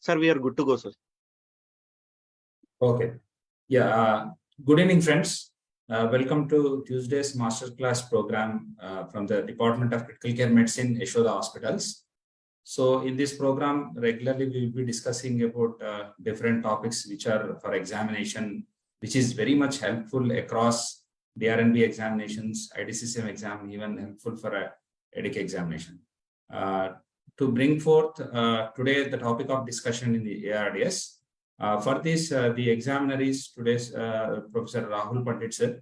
Sir, we are good to go, sir. Okay. Yeah. Good evening, friends. Welcome to Tuesday's masterclass program from the Department of Critical Care Medicine, Yashoda Hospitals. So in this program, regularly we will be discussing about different topics which are for examination, which is very much helpful across DRNB examinations, IDCCM exam, even helpful for a EDIC examination. To bring forth today the topic of discussion in the ARDS. For this, the examiner is today's Professor Rahul Pandit, sir.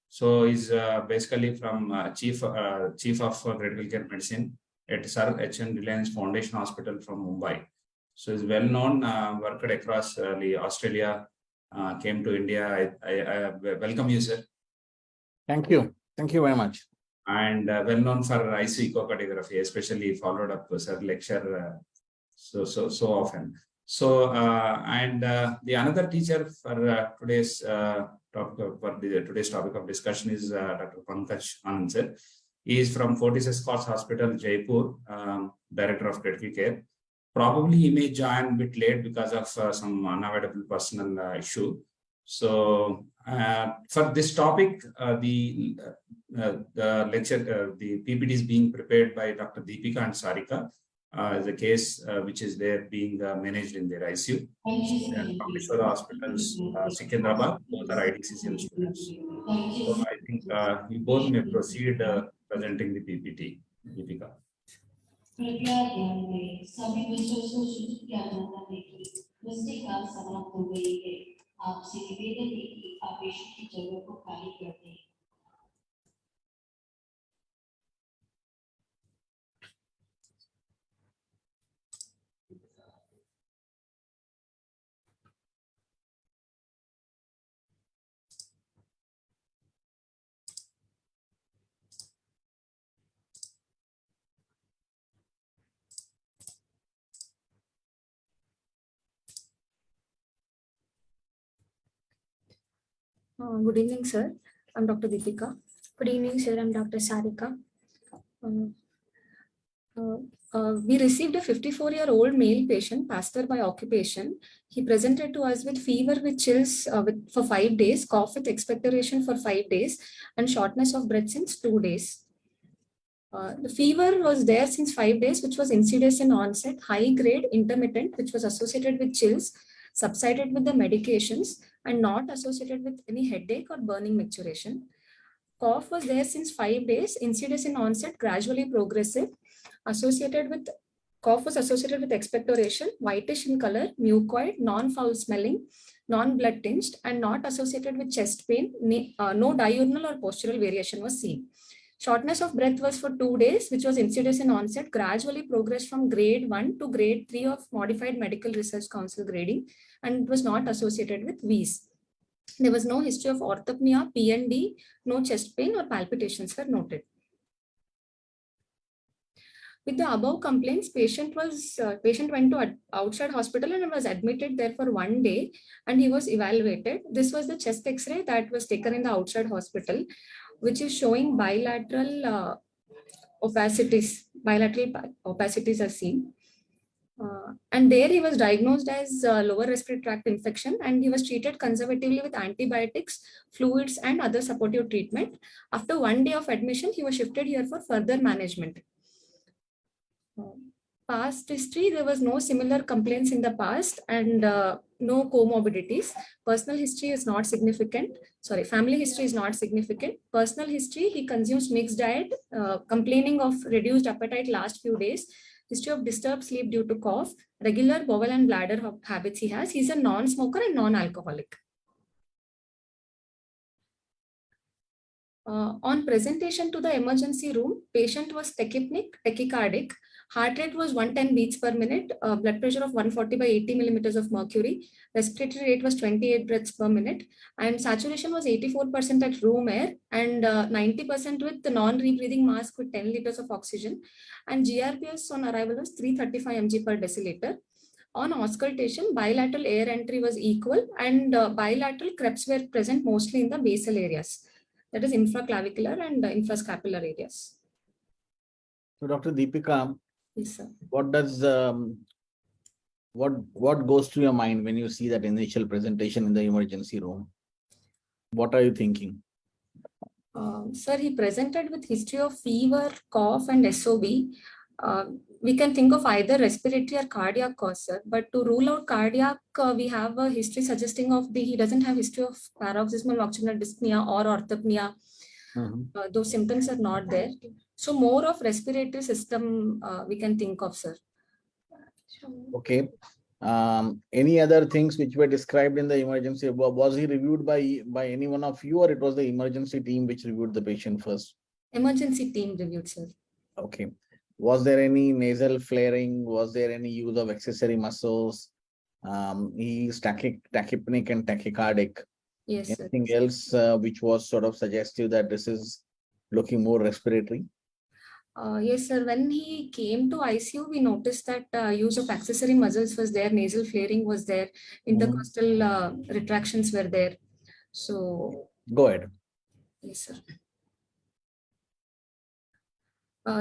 So he's basically from Chief of Critical Care Medicine at Sir H.N. Reliance Foundation Hospital from Mumbai. So he's well known, worked across Australia, came to India. I welcome you, sir. Thank you. Thank you very much. And well known for ICU echocardiography, especially followed up sir lecture so often. So the another teacher for today's topic of discussion is Dr. Pankaj Anand, sir. He is from Fortis Escorts Hospital, Jaipur, Director of Critical Care. Probably he may join a bit late because of some unavoidable personal issue. So for this topic, the lecture, the PPT is being prepared by Dr. Deepika and Sarika. Is a case which is there being managed in their ICU. And from Yashoda Hospitals, Secunderabad, both are IDCCM students. So I think you both may proceed presenting the PPT. Deepika. Good evening, sir. I'm Dr. Deepika. Good evening, sir. I'm Dr. Sarika. We received a 54-year-old male patient, pastor by occupation. He presented to us with fever with chills for 5 days, cough with expectoration for 5 days, and shortness of breath since 2 days. The fever was there since 5 days, which was insidious in onset, high grade, intermittent, which was associated with chills, subsided with the medications, and not associated with any headache or burning maturation. Cough was there since 5 days, insidious in onset, gradually progressive, cough was associated with expectoration, whitish in color, mucoid, non-foul smelling, non-blood tinged, and not associated with chest pain. No diurnal or postural variation was seen. Shortness of breath was for 2 days, which was insidious in onset, gradually progressed from grade 1 to grade 3 of Modified Medical Research Council grading, and was not associated with wheeze. There was no history of orthopnea, PND, no chest pain or palpitations were noted. With the above complaints, patient went to outside hospital and was admitted there for 1 day, and he was evaluated. This was the chest X-ray that was taken in the outside hospital, which is showing bilateral opacities. Bilateral opacities are seen. And there he was diagnosed as lower respiratory tract infection, and he was treated conservatively with antibiotics, fluids, and other supportive treatment. After 1 day of admission, he was shifted here for further management. Past history, there was no similar complaints in the past and no comorbidities. Personal history is not significant. Sorry, family history is not significant. Personal history, he consumes mixed diet, complaining of reduced appetite last few days. History of disturbed sleep due to cough, regular bowel and bladder habits he has. He's a non-smoker and non-alcoholic. On presentation to the emergency room, patient was tachypneic, tachycardic, heart rate was 110 beats per minute, blood pressure of 140 by 80 millimeters of mercury, respiratory rate was 28 breaths per minute, and saturation was 84% at room air and 90% with the non-rebreathing mask with 10 liters of oxygen, and GRPS on arrival was 335 mg per deciliter. On auscultation, bilateral air entry was equal, and bilateral creps were present mostly in the basal areas, that is infraclavicular and infrascapular areas. So Dr. Deepika, Yes, sir. what does What goes through your mind when you see that initial presentation in the emergency room? What are you thinking? Sir, he presented with history of fever, cough, and SOB. We can think of either respiratory or cardiac cause, sir. But to rule out cardiac, we have a history suggesting he doesn't have history of paroxysmal nocturnal dyspnea or orthopnea. Those symptoms are not there. So more of respiratory system we can think of, sir. Okay. Any other things which were described in the emergency? Was he reviewed by any one of you, or it was the emergency team which reviewed the patient first? Emergency team reviewed, sir. Okay. Was there any nasal flaring? Was there any use of accessory muscles? He is tachypneic and tachycardic. Yes, sir. Anything else which was sort of suggestive that this is looking more respiratory? Yes, sir. When he came to ICU, we noticed that use of accessory muscles was there, nasal flaring was there, intercostal retractions were there. So, go ahead. Yes, sir.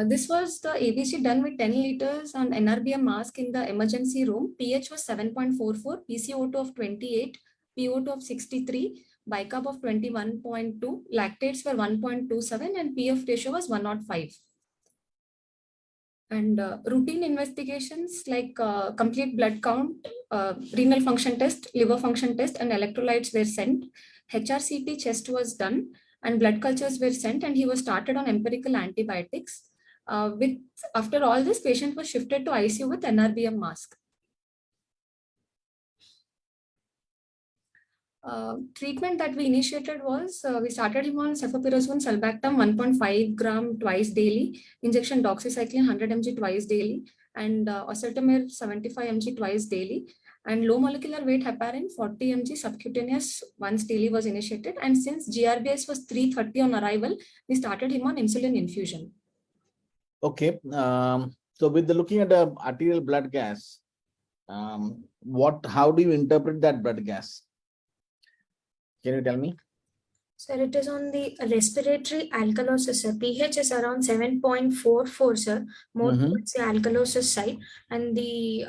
This was the ABC done with 10 liters on NRBM mask in the emergency room. pH was 7.44, PCO2 of 28, PO2 of 63, bicarb of 21.2, lactates were 1.27, and PF ratio was 105. And routine investigations like complete blood count, renal function test, liver function test, and electrolytes were sent. HRCT chest was done, and blood cultures were sent, and he was started on empirical antibiotics. After all this, patient was shifted to ICU with NRBM mask. Treatment that we initiated was we started him on cefoperazone sulbactam 1.5 gram twice daily, injection doxycycline 100 mg twice daily, and oseltamivir 75 mg twice daily, and low molecular weight heparin 40 mg subcutaneous once daily was initiated. And since GRBS was 330 on arrival, we started him on insulin infusion. Okay. So with the looking at the arterial blood gas, how do you interpret that blood gas? Can you tell me? Sir, it is on the respiratory alkalosis, sir. pH is around 7.44, sir. More towards the alkalosis side. And the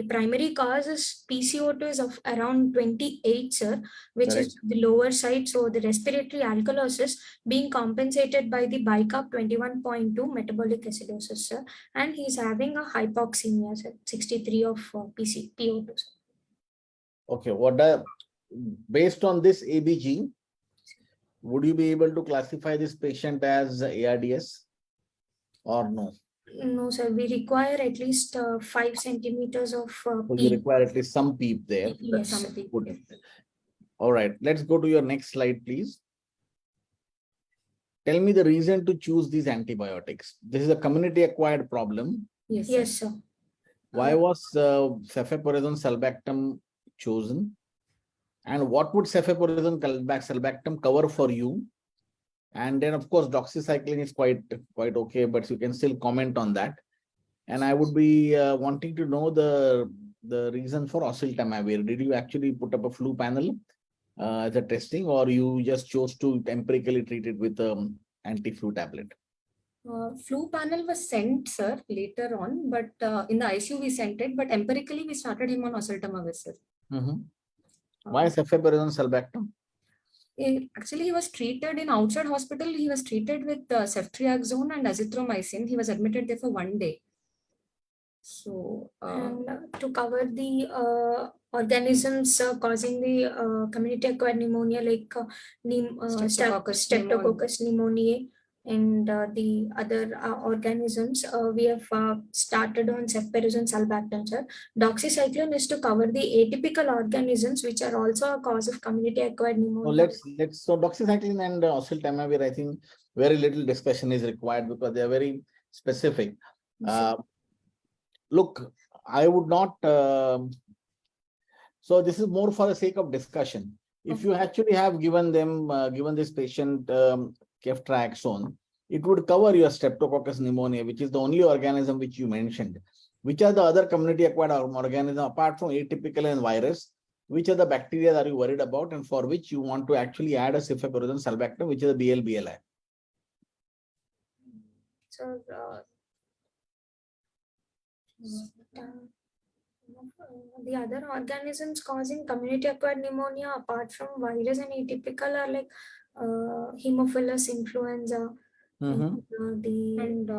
primary cause is PCO2 is of around 28, sir, which Correct. is the lower side. So the respiratory alkalosis being compensated by the bicarb 21.2 metabolic acidosis, sir. And he's having a hypoxemia, sir, 63 of PO2, sir. Okay. Based on this ABG, would you be able to classify this patient as ARDS or no? No, sir. We require at least 5 centimeters of So you PEEP. require at least some PEEP there. Yes, Some sir. PEEP. Good. All right. Let's go to your next slide, please. Tell me the reason to choose these antibiotics. This is a community-acquired problem. Yes, sir. Yes, sir. Why was cefoperazone sulbactam chosen? And what would cefoperazone sulbactam cover for you? And then, of course, doxycycline is quite okay, but you can still comment on that. And I would be wanting to know the reason for oseltamivir. Did you actually put up a flu panel as a testing, or you just chose to empirically treat it with anti-flu tablet? Flu panel was sent, sir, later on, but in the ICU we sent it, but empirically we started him on oseltamivir, sir. Why cefoperazone sulbactam? Actually, he was treated in outside hospital. He was treated with ceftriaxone and azithromycin. He was admitted there for 1 day. So, And to cover the organisms causing the community-acquired pneumonia, like Streptococcus pneumoniae, and the other organisms, we have started on cefoperazone sulbactam, sir. Doxycycline is to cover the atypical organisms, which are also a cause of community-acquired pneumonia. So doxycycline and oseltamivir, I think very little discussion is required because they are very specific. Look, I would not. So this is more for the sake of discussion. If you actually have given this patient ceftriaxone, it would cover your Streptococcus pneumoniae, which is the only organism which you mentioned. Which are the other community-acquired organisms apart from atypical and virus? Which are the bacteria that you worried about, and for which you want to actually add a cefoperazone sulbactam, which is a BL-BLI? So The other organisms causing community-acquired pneumonia, apart from virus and atypical, are like Haemophilus influenza. And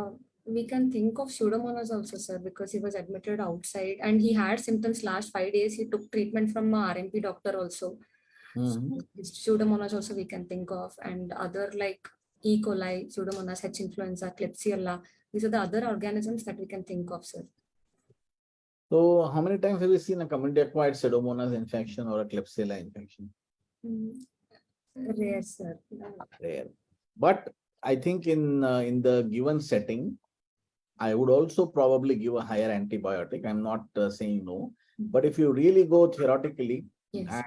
we can think of Pseudomonas also, sir, because he was admitted outside and he had symptoms last 5 days. He took treatment from a RMP doctor also. Pseudomonas also we can think of, and other like E. coli, Pseudomonas, H. influenza, Klebsiella. These are the other organisms that we can think of, sir. So how many times have you seen a community-acquired Pseudomonas infection or a Klebsiella infection? Rare, sir. Rare. But I think in the given setting, I would also probably give a higher antibiotic. I'm not saying no, but if you really go theoretically, Yes.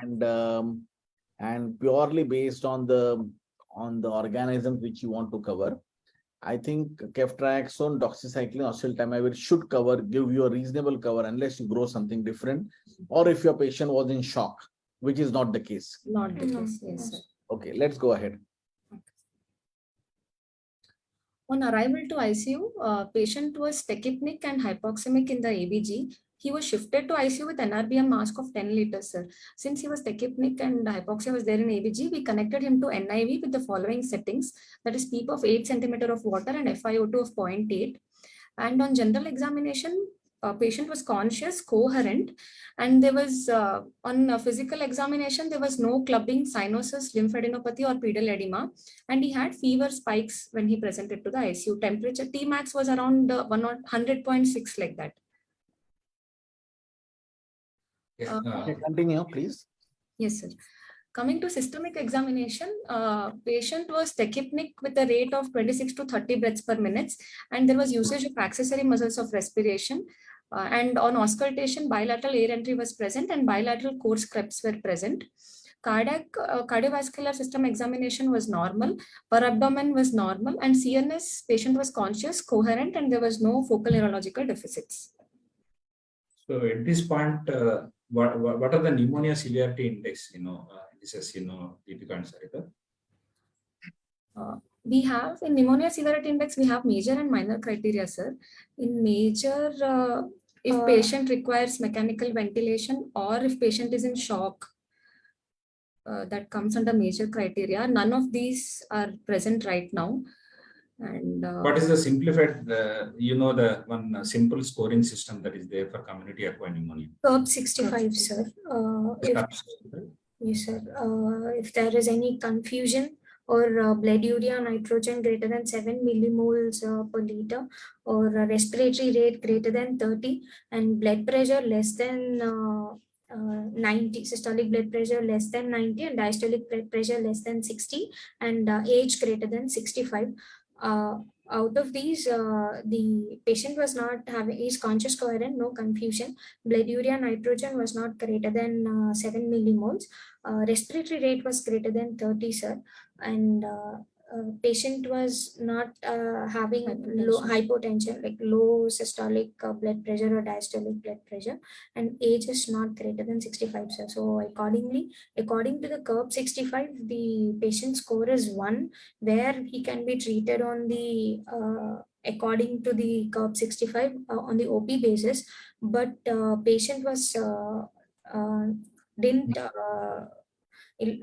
and purely based on the organisms which you want to cover, I think ceftriaxone, doxycycline, oseltamivir should give you a reasonable cover unless you grow something different, or if your patient was in shock, which is not the case. Not the case, yes, sir. Okay, let's go ahead. On arrival to ICU, patient was tachypnic and hypoxemic in the ABG. He was shifted to ICU with NRBM mask of 10 liters, sir. Since he was tachypnic and hypoxia was there in ABG, we connected him to NIV with the following settings, that is PEEP of 8 centimeter of water and FiO2 of 0.8. And on general examination, patient was conscious, coherent, and there was on physical examination, there was no clubbing, cyanosis, lymphadenopathy or pedal edema, and he had fever spikes when he presented to the ICU. Temperature Tmax was around 100.6 like that. Continue, please. Yes, sir. Coming to systemic examination, patient was tachypnic with a rate of 26 to 30 breaths per minute, and there was usage of accessory muscles of respiration. And on auscultation, bilateral air entry was present and bilateral coarse creps were present. Cardiovascular system examination was normal, per abdomen was normal, and CNS patient was conscious, coherent, and there was no focal neurological deficits. So at this point, what are the pneumonia severity index? This is Deepika and Sarika. We have in pneumonia severity index, we have major and minor criteria, sir. In major, if patient requires mechanical ventilation or if patient is in shock, that comes under major criteria. None of these are present right now. And what is the simplified, the one simple scoring system that is there for community acquired pneumonia? CURB 65, sir. Yes, sir. If there is any confusion or blood urea nitrogen greater than 7 millimoles per liter, or respiratory rate greater than 30, and blood pressure less than 90, systolic blood pressure less than 90, and diastolic blood pressure less than 60, and age greater than 65. Out of these, the patient was not having, is conscious, coherent, no confusion. Blood urea nitrogen was not greater than 7 millimoles. Respiratory rate was greater than 30, sir. And patient was not having low hypotension, like low systolic blood pressure or diastolic blood pressure, and age is not greater than 65, sir. So according to the CURB 65, the patient score is 1, where he can be treated on the according to the CURB 65 on the OP basis, but patient was didn't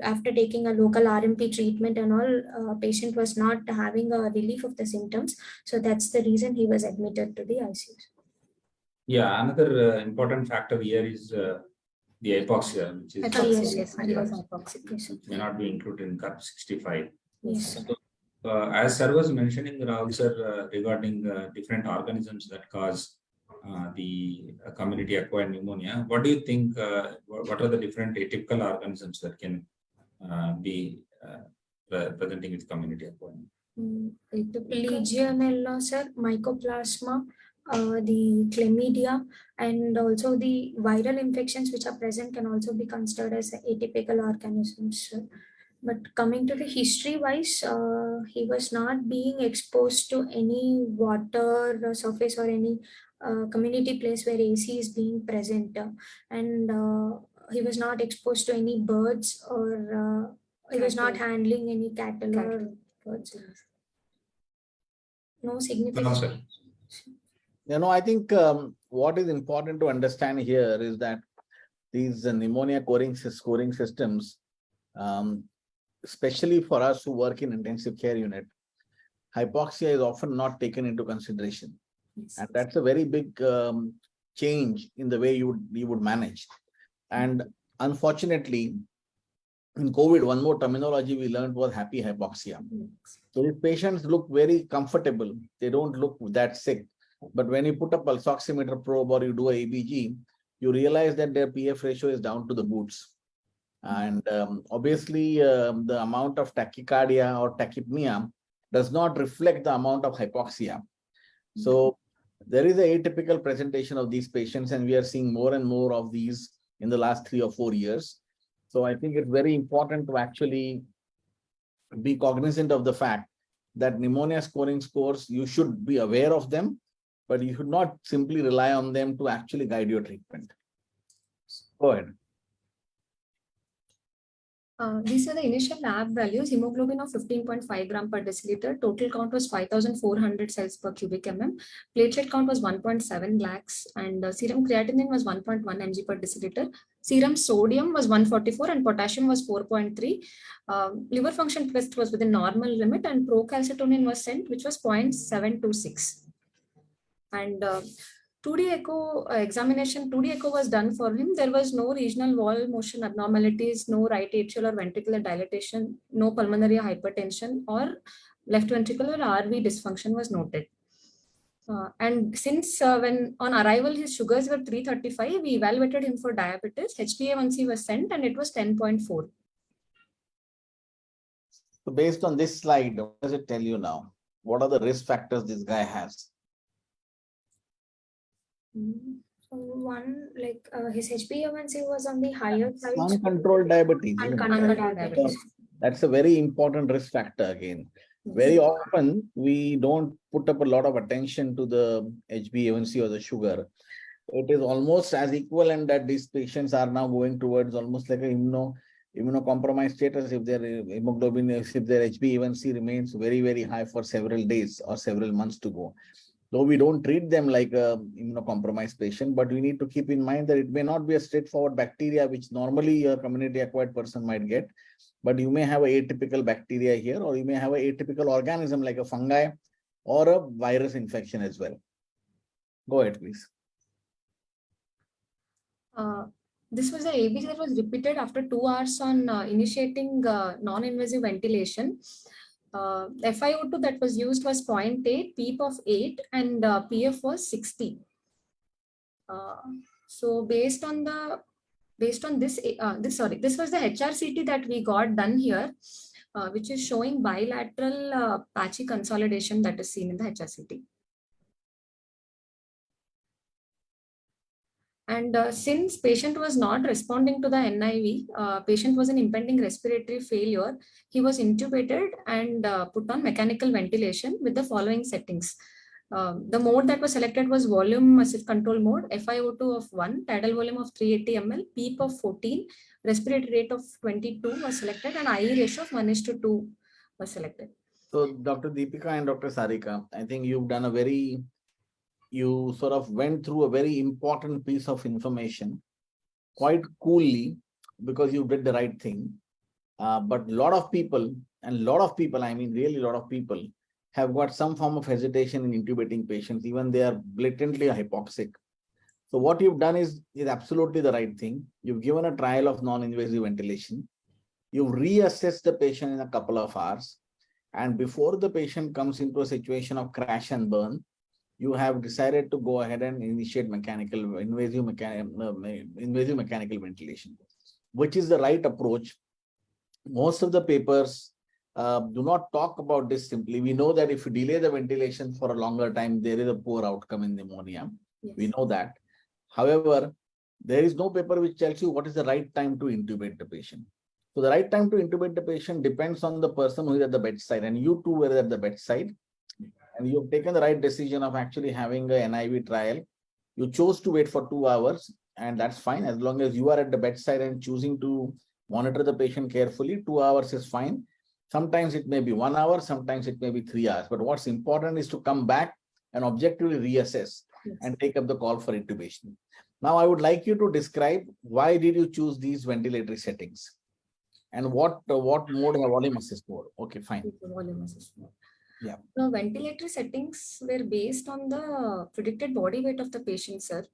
after taking a local RMP treatment and all, patient was not having a relief of the symptoms. So that's the reason he was admitted to the ICU. Yeah, another important factor here is the hypoxia, which is may not be included in CURB 65. Yes. So, as sir was mentioning, Rahul sir, regarding different organisms that cause the community acquired pneumonia, what do you think? What are the different atypical organisms that can be presenting with community acquired? Legionella, sir, Mycoplasma, the chlamydia, and also the viral infections which are present can also be considered as atypical organisms, sir. But coming to the history wise, he was not being exposed to any water surface or any community place where AC is being present, and he was not exposed to any birds, or he was not handling any cattle or birds. No significant. No, sir. I think what is important to understand here is that these pneumonia scoring systems, especially for us who work in intensive care unit, hypoxia is often not taken into consideration. Yes. And that's a very big change in the way you would manage. And unfortunately, in COVID, one more terminology we learned was happy hypoxia. So these patients look very comfortable. They don't look that sick. But when you put a pulse oximeter probe or you do a ABG, you realize that their PF ratio is down to the boots. And obviously, the amount of tachycardia or tachypnea does not reflect the amount of hypoxia. So there is a atypical presentation of these patients, and we are seeing more and more of these in the last 3 or 4 years. So I think it's very important to actually be cognizant of the fact that pneumonia scoring scores, you should be aware of them, but you should not simply rely on them to actually guide your treatment. Go ahead. These are the initial lab values. Hemoglobin of 15.5 gram per deciliter. Total count was 5,400 cells per cubic mm. Platelet count was 1.7 lakhs. And serum creatinine was 1.1 mg per deciliter. Serum sodium was 144 and potassium was 4.3. Liver function test was within normal limit, and procalcitonin was sent, which was 0.726. And 2D echo examination, 2D echo was done for him. There was no regional wall motion abnormalities, no right atrial or ventricular dilatation, no pulmonary hypertension or left ventricular RV dysfunction was noted. And since when on arrival his sugars were 335, we evaluated him for diabetes. HbA1c was sent and it was 10.4. So based on this slide, what does it tell you now? What are the risk factors this guy has? So one, like his HbA1c was on the higher side. Uncontrolled diabetes. Uncontrolled diabetes. That's a very important risk factor again. Very often, we don't put up a lot of attention to the HbA1c or the sugar. It is almost as equivalent that these patients are now going towards almost like a immunocompromised status if their hemoglobin, if their HbA1c remains very, very high for several days or several months to go. Though we don't treat them like a immunocompromised patient, but we need to keep in mind that it may not be a straightforward bacteria, which normally a community acquired person might get, but you may have a atypical bacteria here, or you may have a atypical organism like a fungi or a virus infection as well. Go ahead, please. This was the ABG that was repeated after 2 hours on initiating non-invasive ventilation. FiO2 that was used was 0.8, PEEP of 8, and PF was 60. So based on this was the HRCT that we got done here, which is showing bilateral patchy consolidation that is seen in the HRCT. And since patient was not responding to the NIV, patient was in impending respiratory failure, he was intubated and put on mechanical ventilation with the following settings. The mode that was selected was volume assist control mode, FiO2 of 1, tidal volume of 380 ml, PEEP of 14, respiratory rate of 22 was selected, and IE ratio of 1:2 was selected. So Dr. Deepika and Dr. Sarika, I think you've done you sort of went through a very important piece of information quite coolly because you did the right thing. But a lot of people, I mean really a lot of people, have got some form of hesitation in intubating patients, even they are blatantly hypoxic. So what you've done is absolutely the right thing. You've given a trial of non-invasive ventilation. You've reassessed the patient in a couple of hours. And before the patient comes into a situation of crash and burn, you have decided to go ahead and initiate invasive mechanical ventilation, which is the right approach. Most of the papers do not talk about this simply. We know that if you delay the ventilation for a longer time, there is a poor outcome in pneumonia. Yes. We know that. However, there is no paper which tells you what is the right time to intubate the patient. So the right time to intubate the patient depends on the person who is at the bedside, and you two were at the bedside. And you've taken the right decision of actually having a NIV trial. You chose to wait for 2 hours, and that's fine. As long as you are at the bedside and choosing to monitor the patient carefully, 2 hours is fine. Sometimes it may be 1 hour, sometimes it may be 3 hours. But what's important is to come back and objectively reassess and take up the call for intubation. Now, I would like you to describe why did you choose these ventilatory settings and what mode of volume assist mode. Okay, fine. Volume assist mode. Yeah. The ventilatory settings were based on the predicted body weight of the patient, sir.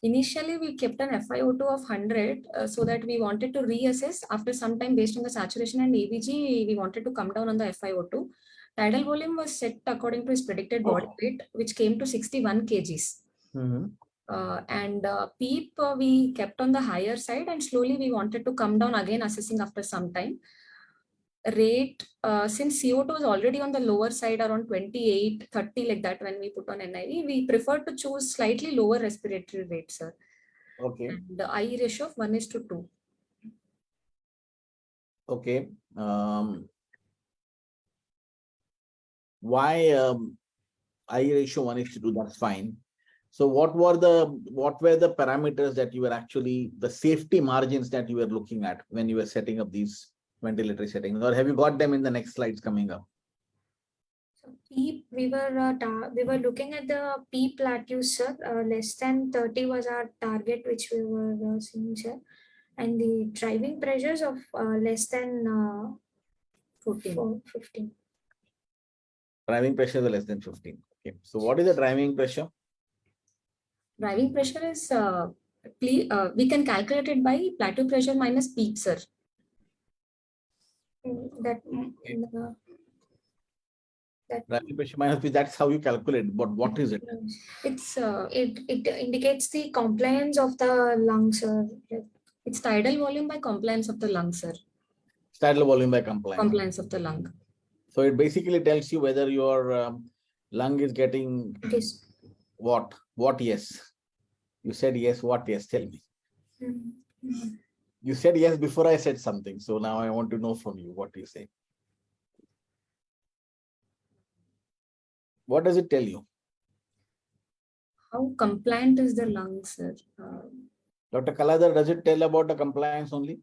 Initially, we kept an FiO2 of 100 so that we wanted to reassess after some time based on the saturation and ABG, we wanted to come down on the FiO2. Tidal volume was set according to his predicted body weight, which came to 61 kgs. And PEEP we kept on the higher side, and slowly we wanted to come down again, assessing after some time. Rate, since CO2 was already on the lower side around 28, 30 like that when we put on NIV, we prefer to choose slightly lower respiratory rate, sir. Okay. And the I ratio of 1:2. Okay. Why I ratio 1:2? That's fine. So what were the parameters that you were actually, the safety margins that you were looking at when you were setting up these ventilatory settings, or have you got them in the next slides coming up? So PEEP, we were looking at the PEEP plateaus, sir. Less than 30 was our target, which we were seeing, sir. And the driving pressures of less than 15. Driving pressure is less than 15. Okay. So what is the driving pressure? Driving pressure is, we can calculate it by plateau pressure minus PEEP, sir. Driving pressure minus PEEP, that's how you calculate, but what is it? It's it indicates the compliance of the lungs, sir. It's tidal volume by compliance of the lung, sir. Tidal volume by compliance. Compliance of the lung. So it basically tells you whether your lung is getting what? What yes? You said yes, what yes? Tell me. You said yes before I said something. So now I want to know from you what you say. What does it tell you? How compliant is the lung, sir? Dr. Kaladhar, does it tell about the compliance only?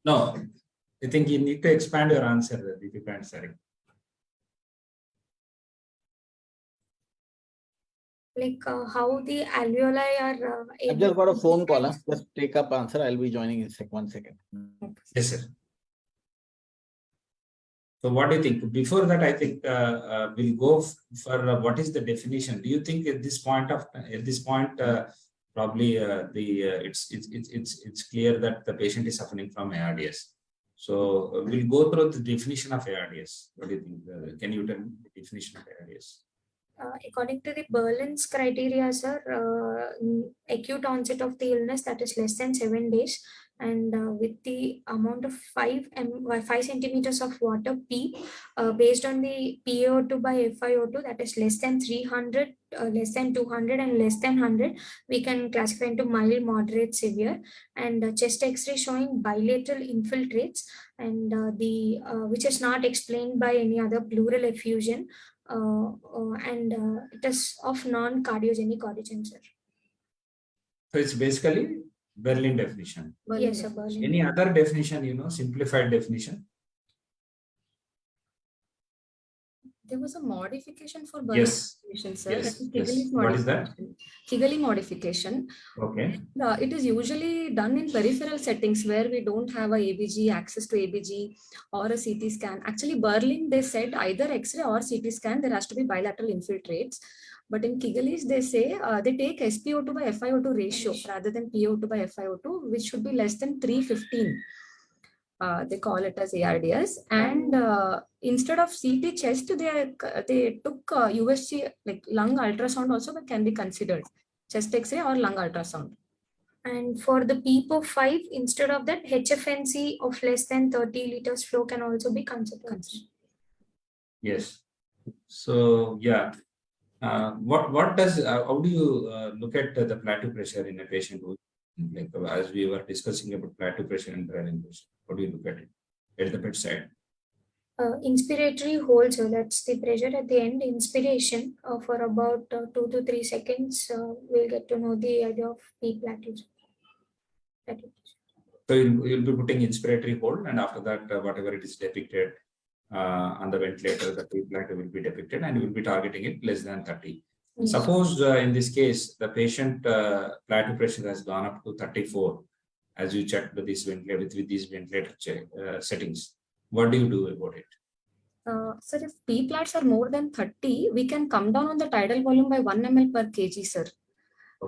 No, I think you need to expand your answer, Deepika and Sarika. Like how the alveoli are. I've just got a phone call. Just take up answer. I'll be joining in 1 second. Yes, sir. So what do you think? Before that, I think we'll go for what is the definition. Do you think at this point probably it's clear that the patient is suffering from ARDS. So we'll go through the definition of ARDS. What do you think? Can you tell me the definition of ARDS? According to the Berlin's criteria, sir, acute onset of the illness that is less than 7 days, and with the amount of 5 centimeters of water PEEP, based on the PaO2 by FiO2 that is less than 300, less than 200, and less than 100, we can classify into mild, moderate, severe. And chest X-ray showing bilateral infiltrates, and which is not explained by any other pleural effusion. And it is of non-cardiogenic origin, sir. So it's basically Berlin definition. Yes, sir, Berlin. Any other definition, simplified definition? There was a modification for Berlin definition, sir. Yes. What is that? Kigali modification. Okay. It is usually done in peripheral settings where we don't have a ABG, access to ABG or a CT scan. Actually, Berlin, they said either X-ray or CT scan, there has to be bilateral infiltrates. But in Kigalis, they say they take SpO2 by FiO2 ratio rather than PO2 by FiO2, which should be less than 315. They call it as ARDS, and instead of CT chest, they took USG, like lung ultrasound also can be considered, chest X-ray or lung ultrasound. And for the PEEP of 5, instead of that, HFNC of less than 30 liters flow can also be considered. Yes. So yeah, what does how do you look at the plateau pressure in a patient who, like as we were discussing about plateau pressure and driving pressure? How do you look at it at the bedside? Inspiratory hold, so that's the pressure at the end. Inspiration for about 2 to 3 seconds, we'll get to know the idea of PEEP plateaus. So you'll be putting inspiratory hold, and after that, whatever it is depicted, on the ventilator, the P-plateau will be depicted and you will be targeting it less than 30. Yes. Suppose in this case, the patient plateau pressure has gone up to 34 as you checked with this ventilator, with these ventilator settings. What do you do about it? Sir, if P-plats are more than 30, we can come down on the tidal volume by 1 ml per kg, sir,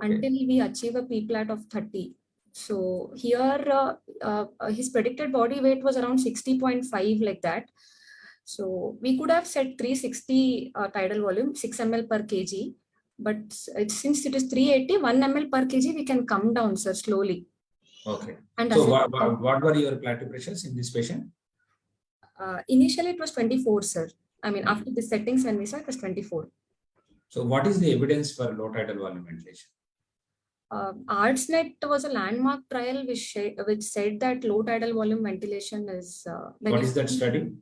until we achieve a P-plat of 30. So here, his predicted body weight was around 60.5, like that. So we could have set 360 tidal volume, 6 ml per kg. But since it is 380, 1 ml per kg, we can come down, sir, slowly. Okay. And so what were your plateau pressures in this patient? Initially, it was 24, sir. I mean, after the settings, when we saw it was 24. So what is the evidence for low tidal volume ventilation? ARDS was a landmark trial which said that low tidal volume ventilation is. What is that study?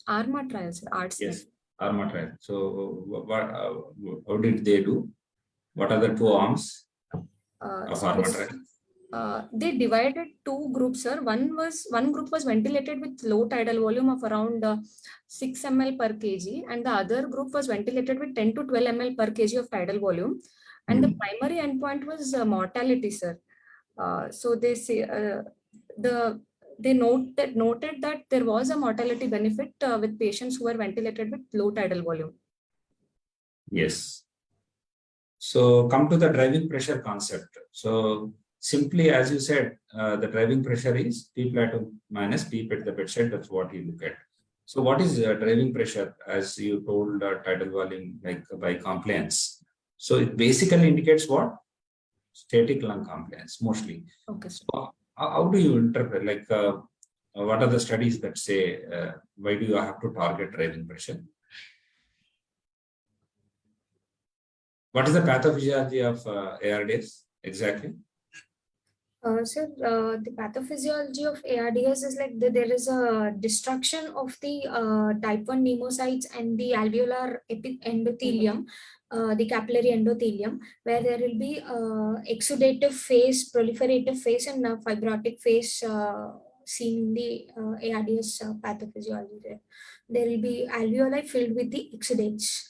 ARMA trial, sir. ARDS. Yes, ARMA trial. So how did they do? What are the two arms of ARMA trial? They divided two groups, sir. One group was ventilated with low tidal volume of around 6 ml per kg, and the other group was ventilated with 10 to 12 ml per kg of tidal volume. And the primary endpoint was mortality, sir. So they say they noted that there was a mortality benefit with patients who were ventilated with low tidal volume. Yes. So come to the driving pressure concept. So simply, as you said, the driving pressure is P plateau minus P at the bedside. That's what you look at. So what is driving pressure, as you told tidal volume, like by compliance? So it basically indicates what? Static lung compliance, mostly. Okay. So how do you interpret, like what are the studies that say, why do you have to target driving pressure? What is the pathophysiology of ARDS exactly? So the pathophysiology of ARDS is like there is a destruction of the type 1 pneumocytes and the alveolar endothelium, the capillary endothelium, where there will be exudative phase, proliferative phase, and fibrotic phase seen in the ARDS pathophysiology. There will be alveoli filled with the exudates.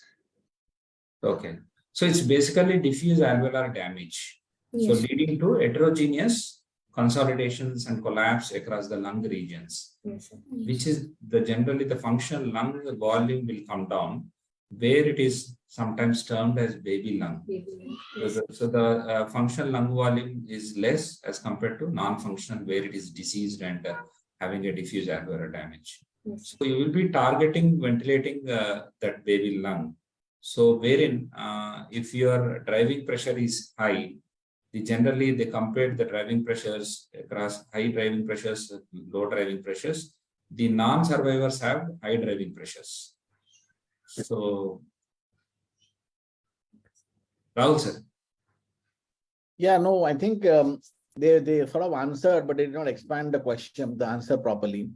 Okay. So it's basically diffuse alveolar damage. Yes. So leading to heterogeneous consolidations and collapse across the lung regions, yes, which is generally the functional lung volume will come down, where it is sometimes termed as baby lung. Yes. So the functional lung volume is less as compared to non-functional, where it is diseased and having a diffuse alveolar damage. Yes. So you will be ventilating that baby lung. So wherein if your driving pressure is high, generally they compare the driving pressures across high driving pressures, low driving pressures. The non-survivors have high driving pressures. So, Rahul sir. Yeah, no, I think they sort of answered, but they did not expand the answer properly.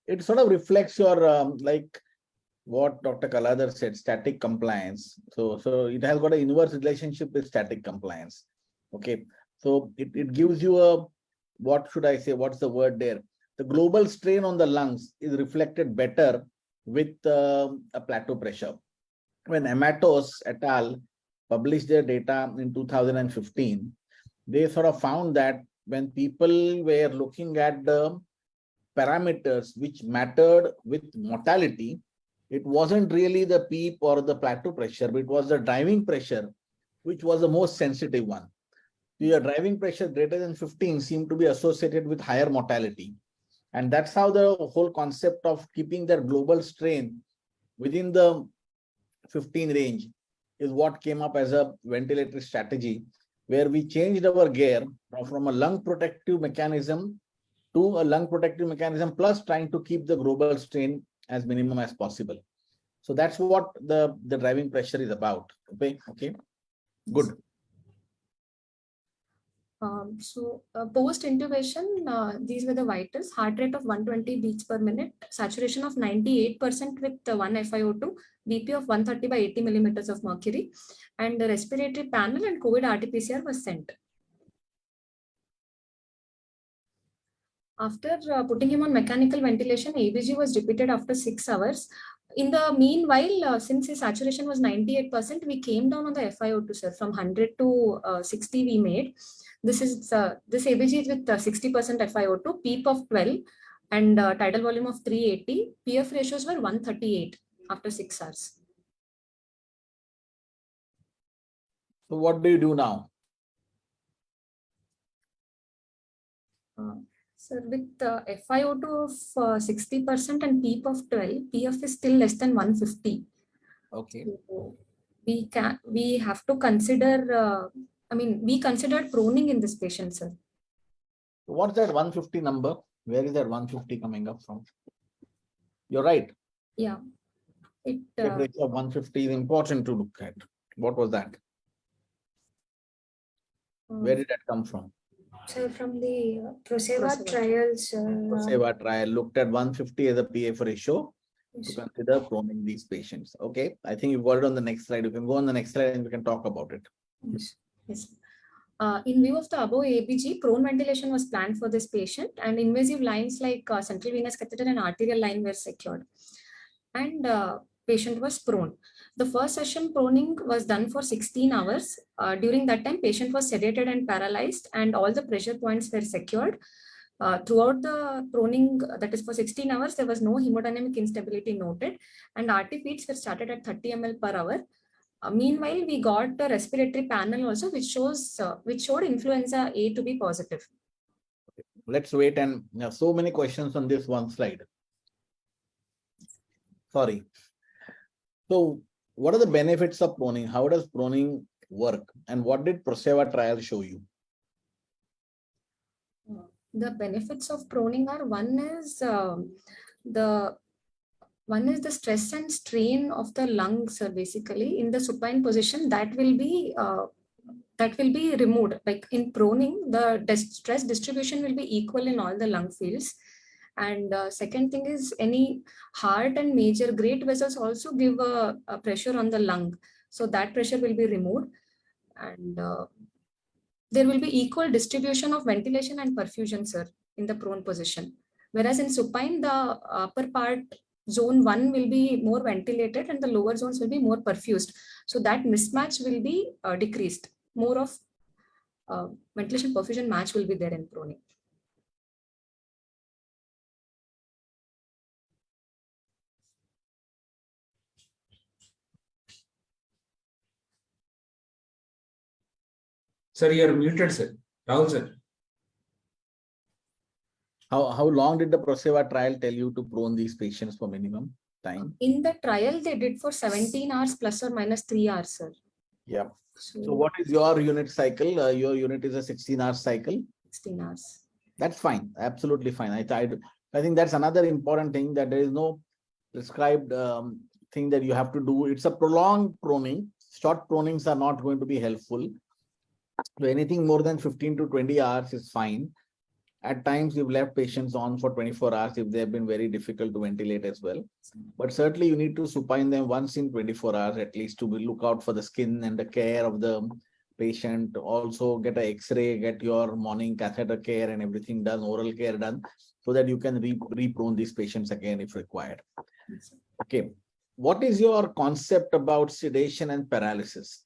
It sort of reflects your like what Dr. Kaladhar said, static compliance. So it has got an inverse relationship with static compliance. Okay, so it gives you a, what should I say, what's the word there? The global strain on the lungs is reflected better with a plateau pressure. When Amatos et al. Published their data in 2015, they sort of found that when people were looking at the parameters which mattered with mortality, it wasn't really the PEEP or the plateau pressure, but it was the driving pressure, which was the most sensitive one. Your driving pressure greater than 15 seemed to be associated with higher mortality. And that's how the whole concept of keeping that global strain within the 15 range is what came up as a ventilatory strategy, where we changed our gear from a lung protective mechanism to a lung protective mechanism plus trying to keep the global strain as minimum as possible. So that's what the driving pressure is about. Okay. Good. Post intubation, these were the vitals: heart rate of 120 beats per minute, saturation of 98% with 1 FiO2, BP of 130 by 80 millimeters of mercury, and the respiratory panel and COVID RT-PCR was sent. After putting him on mechanical ventilation, ABG was repeated after 6 hours. In the meanwhile, since his saturation was 98%, we came down on the FiO2, sir, from 100 to 60 we made. This ABG is with 60% FiO2, PEEP of 12, and tidal volume of 380. PF ratios were 138 after 6 hours. So what do you do now? Sir, with FiO2 of 60% and PEEP of 12, PF is still less than 150. Okay. So we have to consider, we considered proning in this patient, sir. What's that 150 number? Where is that 150 coming up from? You're right. Yeah. Ratio of 150 is important to look at. What was that? Where did that come from? So from the PROSEVA trials. PROSEVA trial looked at 150 as a PF ratio to consider proning these patients. Okay, I think you've got it on the next slide. You can go on the next slide and we can talk about it. Yes. In view of the above ABG, prone ventilation was planned for this patient, and invasive lines like central venous catheter and arterial line were secured. And patient was prone. The first session proning was done for 16 hours. During that time, patient was sedated and paralyzed, and all the pressure points were secured. Throughout the proning, that is for 16 hours, there was no hemodynamic instability noted, and RT feeds were started at 30 ml per hour. Meanwhile, we got a respiratory panel also, which showed influenza A to be positive. Let's wait, and there are so many questions on this one slide. Sorry. So, what are the benefits of proning? How does proning work? And what did PROSEVA trial show you? The benefits of proning are one is the stress and strain of the lungs, basically in the supine position that will be removed. Like in proning, the stress distribution will be equal in all the lung fields. And second thing is any heart and major great vessels also give a pressure on the lung. So that pressure will be removed. And there will be equal distribution of ventilation and perfusion, sir, in the prone position. Whereas in supine, the upper part, zone 1 will be more ventilated and the lower zones will be more perfused. So that mismatch will be decreased. More of ventilation perfusion match will be there in proning. Sir, you are muted, sir. Rahul, sir. How long did the PROSEVA trial tell you to prone these patients for minimum time? In the trial, they did for 17 hours plus or minus 3 hours, sir. Yeah. So what is your unit cycle? Your unit is a 16-hour cycle. 16 hours. That's fine. Absolutely fine. I think that's another important thing, that there is no prescribed thing that you have to do. It's a prolonged proning. Short pronings are not going to be helpful. So anything more than 15 to 20 hours is fine. At times, you've left patients on for 24 hours if they've been very difficult to ventilate as well. But certainly, you need to supine them once in 24 hours at least to look out for the skin and the care of the patient. Also, get an X-ray, get your morning catheter care and everything done, oral care done, so that you can re-prone these patients again if required. Okay. What is your concept about sedation and paralysis?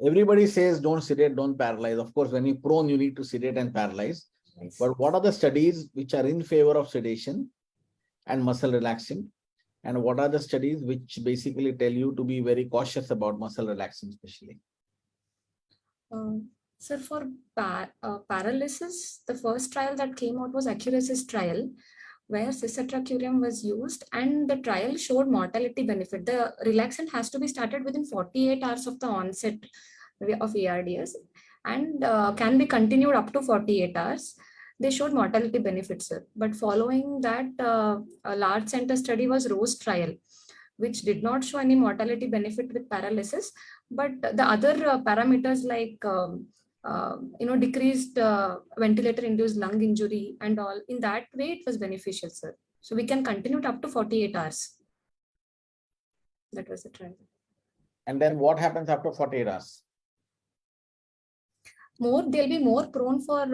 Everybody says don't sedate, don't paralyze. Of course, when you prone, you need to sedate and paralyze. Yes. But what are the studies which are in favor of sedation and muscle relaxing? And what are the studies which basically tell you to be very cautious about muscle relaxing, especially? Sir, for paralysis, the first trial that came out was Accuracy's trial, where cisatracurium was used, and the trial showed mortality benefit. The relaxant has to be started within 48 hours of the onset of ARDS and can be continued up to 48 hours. They showed mortality benefits, sir. But following that, a large center study was Rose trial, which did not show any mortality benefit with paralysis, but the other parameters like decreased ventilator-induced lung injury and all, in that way it was beneficial, sir. So we can continue it up to 48 hours. That was the trial. And then what happens after 48 hours? They'll be more prone for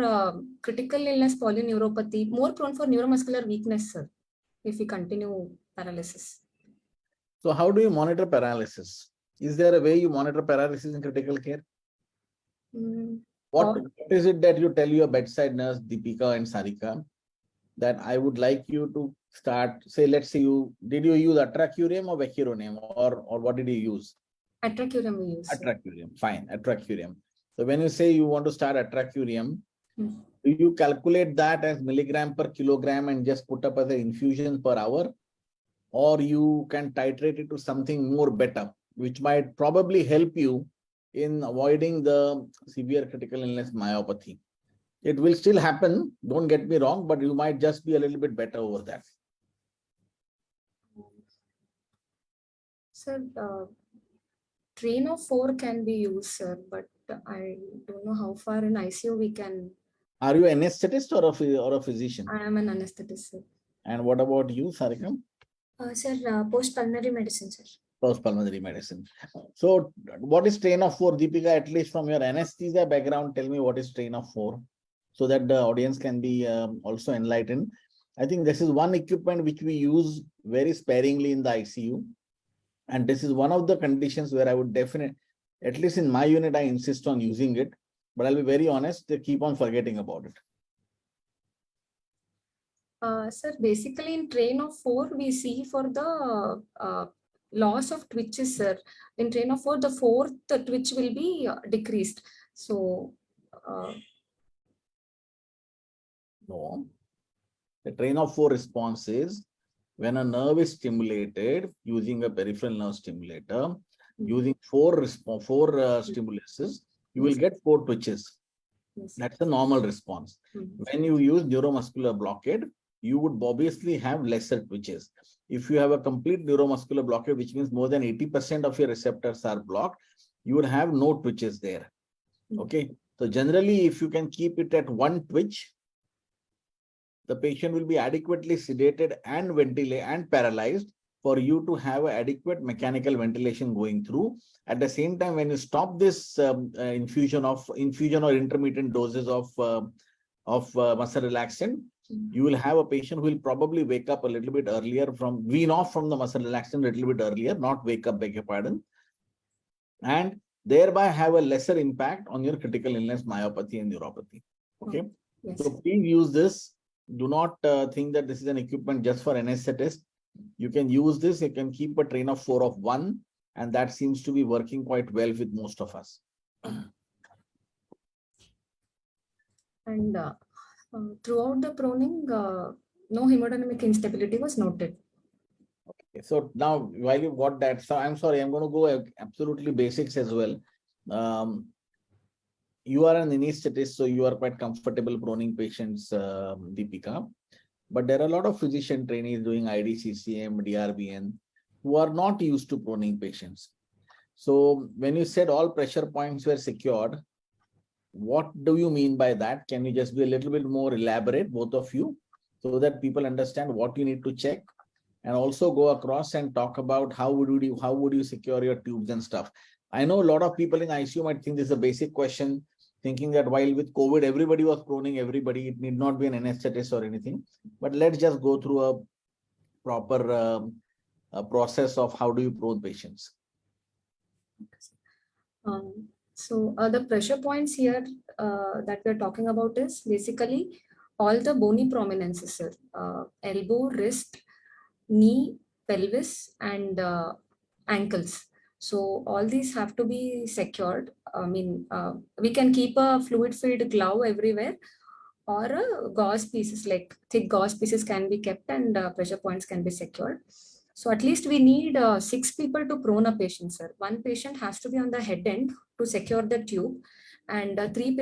critical illness, polyneuropathy, more prone for neuromuscular weakness, sir, if we continue paralysis. So how do you monitor paralysis? Is there a way you monitor paralysis in critical care? What is it that you tell your bedside nurse, Deepika and Sarika, that I would like you to start, say, let's say did you use atracurium or vecuronium, or what did you use? Atracurium we use. Atracurium, fine, atracurium. So when you say you want to start atracurium, do you calculate that as milligram per kilogram and just put up as an infusion per hour? Or you can titrate it to something more better, which might probably help you in avoiding the severe critical illness myopathy. It will still happen, don't get me wrong, but you might just be a little bit better over that. Sir, train of 4 can be used, sir, but I don't know how far in ICU we can. Are you an anesthetist or a physician? I am an anesthetist, sir. And what about you, Sarika? Sir, post-pulmonary medicine, sir. Post-pulmonary medicine. So what is strain of 4, Deepika? At least from your anesthesia background, tell me what is strain of 4, so that the audience can be also enlightened. I think this is one equipment which we use very sparingly in the ICU. And this is one of the conditions where I would definitely, at least in my unit, I insist on using it. But I'll be very honest, they keep on forgetting about it. Sir, basically in train of 4, we see for the loss of twitches, sir. In train of 4, the 4th twitch will be decreased. So, no. The train of 4 response is when a nerve is stimulated using a peripheral nerve stimulator, using 4 stimuluses, you will get 4 twitches. yes. That's the normal response. When you use neuromuscular blockade, you would obviously have lesser twitches. If you have a complete neuromuscular blockade, which means more than 80% of your receptors are blocked, you would have no twitches there. Okay. So generally, if you can keep it at 1 twitch, the patient will be adequately sedated and ventilated and paralyzed for you to have adequate mechanical ventilation going through. At the same time, when you stop this infusion or intermittent doses of muscle relaxant, you will have a patient who will probably wake up a little bit earlier, wean off from the muscle relaxant a little bit earlier, not wake up, beg your pardon, and thereby have a lesser impact on your critical illness myopathy and neuropathy. Okay. Yes. So please use this. Do not think that this is an equipment just for anesthetist. You can use this. You can keep a train of 4 of 1, and that seems to be working quite well with most of us. And throughout the proning, no hemodynamic instability was noted. Okay, so now while you've got that, so I'm sorry, I'm going to go absolutely basics as well. You are an anesthetist, so you are quite comfortable proning patients, Deepika. But there are a lot of physician trainees doing IDCCM, DRBN, who are not used to proning patients. So when you said all pressure points were secured, what do you mean by that? Can you just be a little bit more elaborate, both of you, so that people understand what you need to check, and also go across and talk about how would you secure your tubes and stuff. I know a lot of people in ICU might think this is a basic question, thinking that while with COVID, everybody was proning everybody. It need not be an anesthetist or anything, but let's just go through a proper process of how do you prone patients. So the pressure points here that we're talking about is basically all the bony prominences, sir. Elbow, wrist, knee, pelvis, and ankles. So all these have to be secured. I mean, we can keep a fluid-filled glove everywhere, or a gauze pieces, like thick gauze pieces can be kept, and pressure points can be secured. So at least we need 6 people to prone a patient, sir. 1 patient has to be on the head end to secure the tube, and 3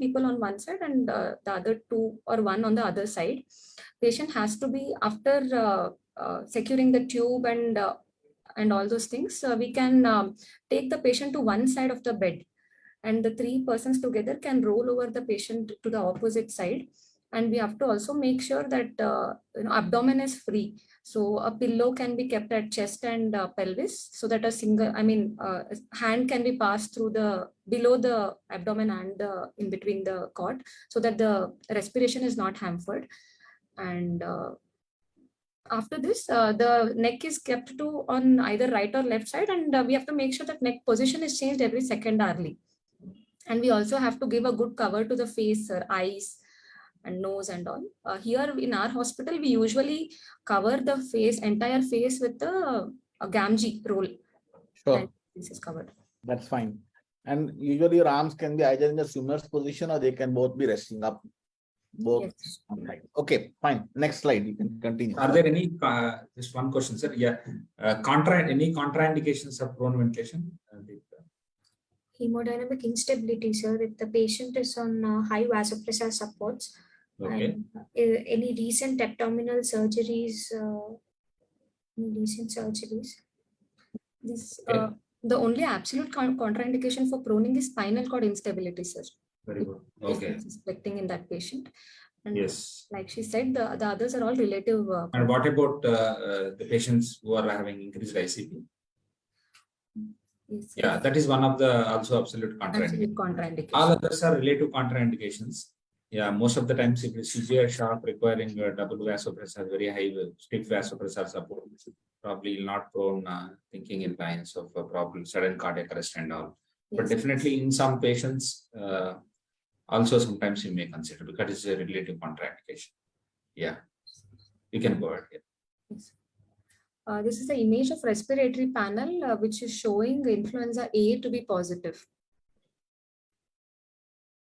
people on one side, and the other 2 or 1 on the other side. Patient has to be, after securing the tube and all those things, we can take the patient to one side of the bed, and the 3 persons together can roll over the patient to the opposite side, And we have to also make sure that abdomen is free. So a pillow can be kept at chest and pelvis, so that a single, hand can be passed through the below the abdomen and in between the cord, so that the respiration is not hampered. And after this, the neck is kept to on either right or left side, and we have to make sure that neck position is changed every second hourly. And we also have to give a good cover to the face, eyes, and nose and all. Here in our hospital, we usually cover the face, entire face with a gamgee roll. Sure. And this is covered. That's fine. And usually your arms can be either in the swimmer's position or they can both be resting up. Both. Yes. Okay, fine. Next slide. You can continue. Are there any, just one question, sir. Yeah. Any contraindications of prone ventilation? Hemodynamic instability, sir, if the patient is on high vasopressor supports. Okay. And any recent abdominal surgeries, This, Okay. the only absolute contraindication for proning is spinal cord instability, sir. Very good. If Okay. it's suspecting in that patient. And Yes. like she said, the others are all relative. And what about the patients who are having increased ICP? Yes, Yeah, that is one of the also absolute absolute contraindications. contraindication. All others are relative contraindications. Yeah, most of the times if it is severe shock requiring double vasopressor, very high stiff vasopressor support, probably not prone thinking in lines of problem, sudden cardiac arrest and all. But Yes. definitely in some patients, also sometimes you may consider because it's a relative contraindication. Yeah, you can go ahead. Yeah. Yes. This is the image of respiratory panel, which is showing influenza A to be positive.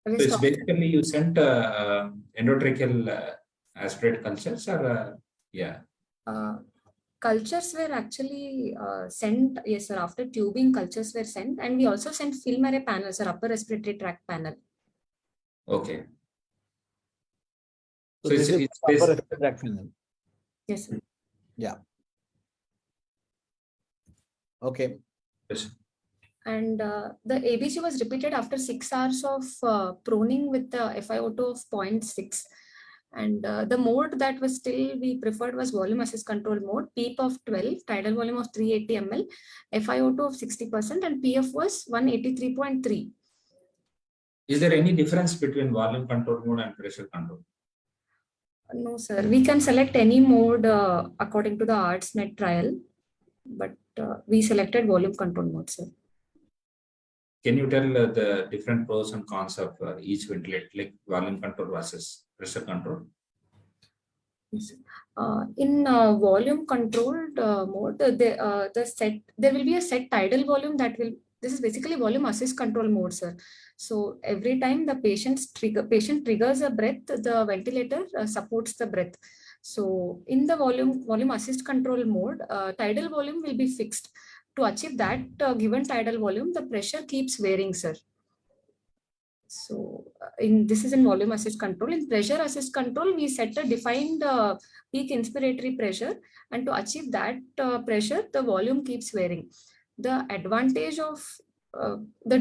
So it's basically you sent endotracheal aspirate cultures or yeah. Cultures were actually sent, yes sir, after tubing cultures were sent, and we also sent film array panels, or upper respiratory tract panel. Okay. So this is upper respiratory tract panel. Yes, sir. Yeah. Okay. Yes. And the ABC was repeated after 6 hours of proning with the FiO2 of 0.6. And the mode that was still we preferred was volume assist control mode, PEEP of 12, tidal volume of 380 ml, FiO2 of 60%, and PF was 183.3. Is there any difference between volume control mode and pressure control? No, sir. We can select any mode according to the ARDS-NET trial, but we selected volume control mode, sir. Can you tell the different pros and cons of each ventilator, like volume control versus pressure control? Yes. In volume controlled mode, there will be a set tidal volume that will. This is basically volume assist control mode, sir. So every time the patient triggers a breath, the ventilator supports the breath. So in the volume assist control mode, tidal volume will be fixed. To achieve that given tidal volume, the pressure keeps varying, sir. So this is in volume assist control. In pressure assist control, we set a defined peak inspiratory pressure, and to achieve that pressure, the volume keeps varying. The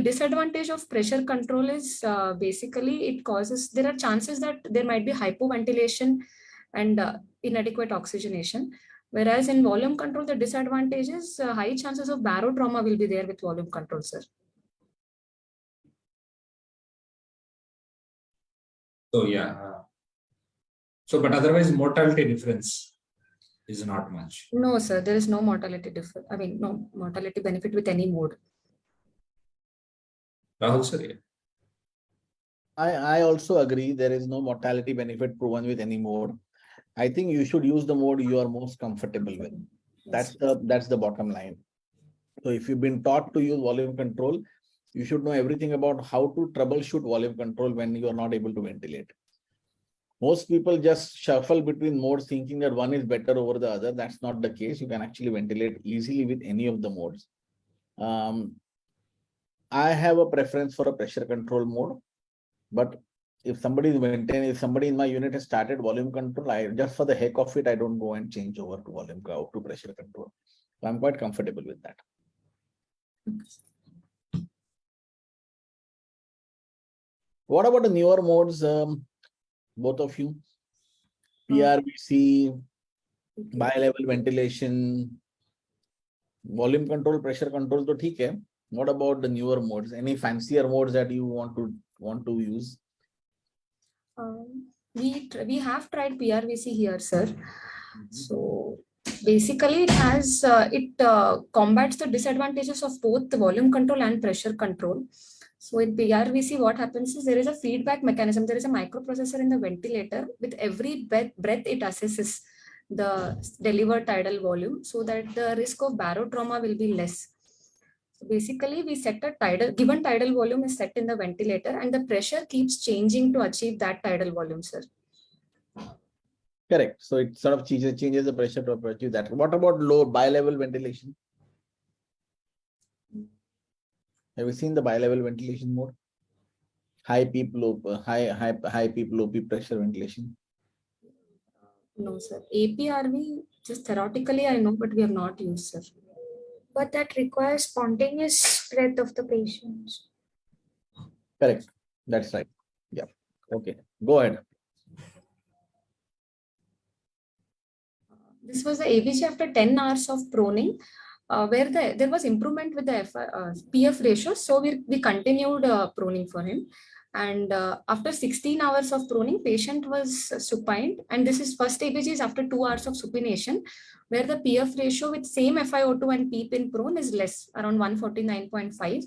disadvantage of pressure control is basically there are chances that there might be hypoventilation and inadequate oxygenation. Whereas in volume control, the disadvantage is high chances of barotrauma will be there with volume control, sir. So yeah. But otherwise mortality difference is not much. No, sir, there is no mortality difference. No mortality benefit with any mode. Rahul sir, yeah. I also agree there is no mortality benefit proven with any mode. I think you should use the mode you are most comfortable with. Yes. That's the bottom line. So if you've been taught to use volume control, you should know everything about how to troubleshoot volume control when you are not able to ventilate. Most people just shuffle between modes thinking that one is better over the other. That's not the case. You can actually ventilate easily with any of the modes. I have a preference for a pressure control mode, but if somebody in my unit has started volume control, just for the heck of it, I don't go and change over to pressure control. So I'm quite comfortable with that. What about the newer modes? both of you? PRVC, bi-level ventilation, volume control, pressure control, to theek hai. What about the newer modes? Any fancier modes that you want to use? We have tried PRVC here, sir. So basically, it combats the disadvantages of both the volume control and pressure control. So in PRVC, what happens is there is a feedback mechanism. There is a microprocessor in the ventilator. With every breath, it assesses the delivered tidal volume so that the risk of barotrauma will be less. So basically, we set a given tidal volume is set in the ventilator, and the pressure keeps changing to achieve that tidal volume, sir. Correct. So it sort of changes the pressure to achieve that. What about low bi-level ventilation? Have you seen the bi-level ventilation mode? High peep, low peep, low peep pressure ventilation. No, sir. APRV, just theoretically I know, but we have not used, sir. But that requires spontaneous breath of the patients. Correct. That's right. Yeah. Okay. Go ahead. This was the ABG after 10 hours of proning, where there was improvement with the PF ratio. So we continued proning for him. And after 16 hours of proning, patient was supined. And this is first ABG is after 2 hours of supination, where the PF ratio with same FiO2 and PEEP in prone is less, around 149.5.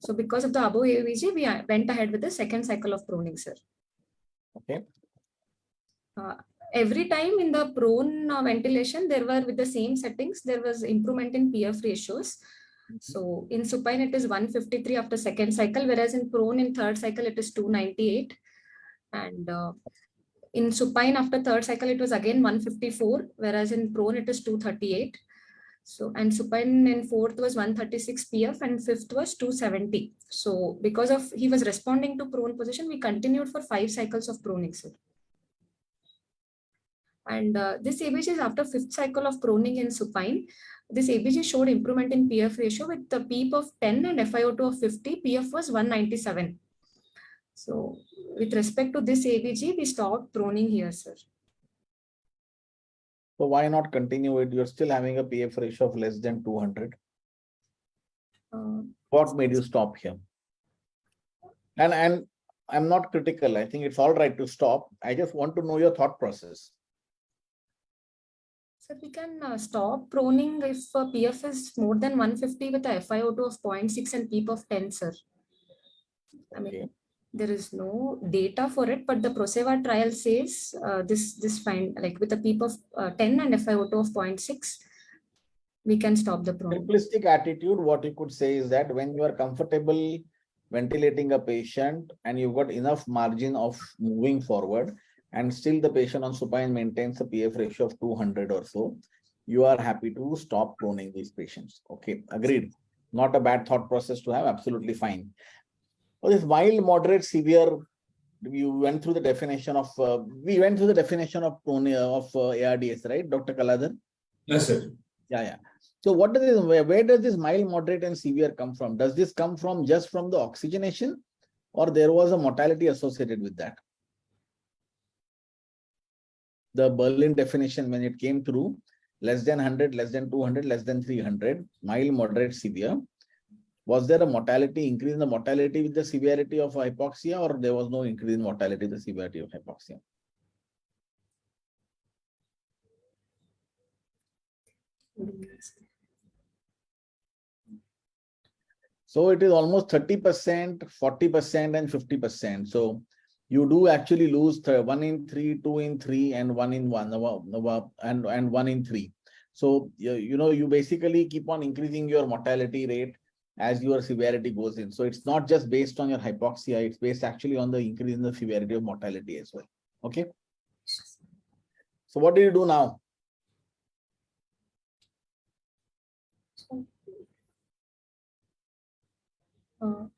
So because of the above ABG, we went ahead with the second cycle of proning, sir. Okay. Every time in the prone ventilation, there were with the same settings, there was improvement in PF ratios. So in supine, it is 153 after second cycle, whereas in prone in third cycle, it is 298. And in supine after third cycle, it was again 154, whereas in prone, it is 238. So, and supine in fourth was 136 PF and fifth was 270. So because of he was responding to prone position, we continued for 5 cycles of proning, sir. And this ABG is after fifth cycle of proning in supine. This ABG showed improvement in PF ratio with the PEEP of 10 and FiO2 of 50. PF was 197. So with respect to this ABG, we stopped proning here, sir. So why not continue it? You're still having a PF ratio of less than 200. What made you stop here? And I'm not critical. I think it's all right to stop. I just want to know your thought process. So we can stop proning if PF is more than 150 with a FiO2 of 0.6 and PEEP of 10, sir. I mean, there is no data for it, but the Proseva trial says this find like with a PEEP of 10 and FiO2 of 0.6, we can stop the proning. Simplistic attitude, what you could say is that when you are comfortable ventilating a patient and you've got enough margin of moving forward, and still the patient on supine maintains a PF ratio of 200 or so, you are happy to stop proning these patients. Okay, agreed. Not a bad thought process to have, absolutely fine. Well, this mild, moderate, severe, you went through the definition of, we went through the definition of ARDS, right, Dr. Kaladhar? Yes, sir. Yeah. So what does this, where does this mild, moderate and severe come from? Does this come from just from the oxygenation, or there was a mortality associated with that? The Berlin definition, when it came through, less than 100, less than 200, less than 300, mild, moderate, severe. Was there a mortality, increase in the mortality with the severity of hypoxia, or there was no increase in mortality with the severity of hypoxia? So it is almost 30%, 40% and 50%. So you do actually lose 1 in 3, 2 in 3 and 1 in 1 and 1 in 3. So, you basically keep on increasing your mortality rate as your severity goes in. So it's not just based on your hypoxia, it's based actually on the increase in the severity of mortality as well. Okay. So what do you do now?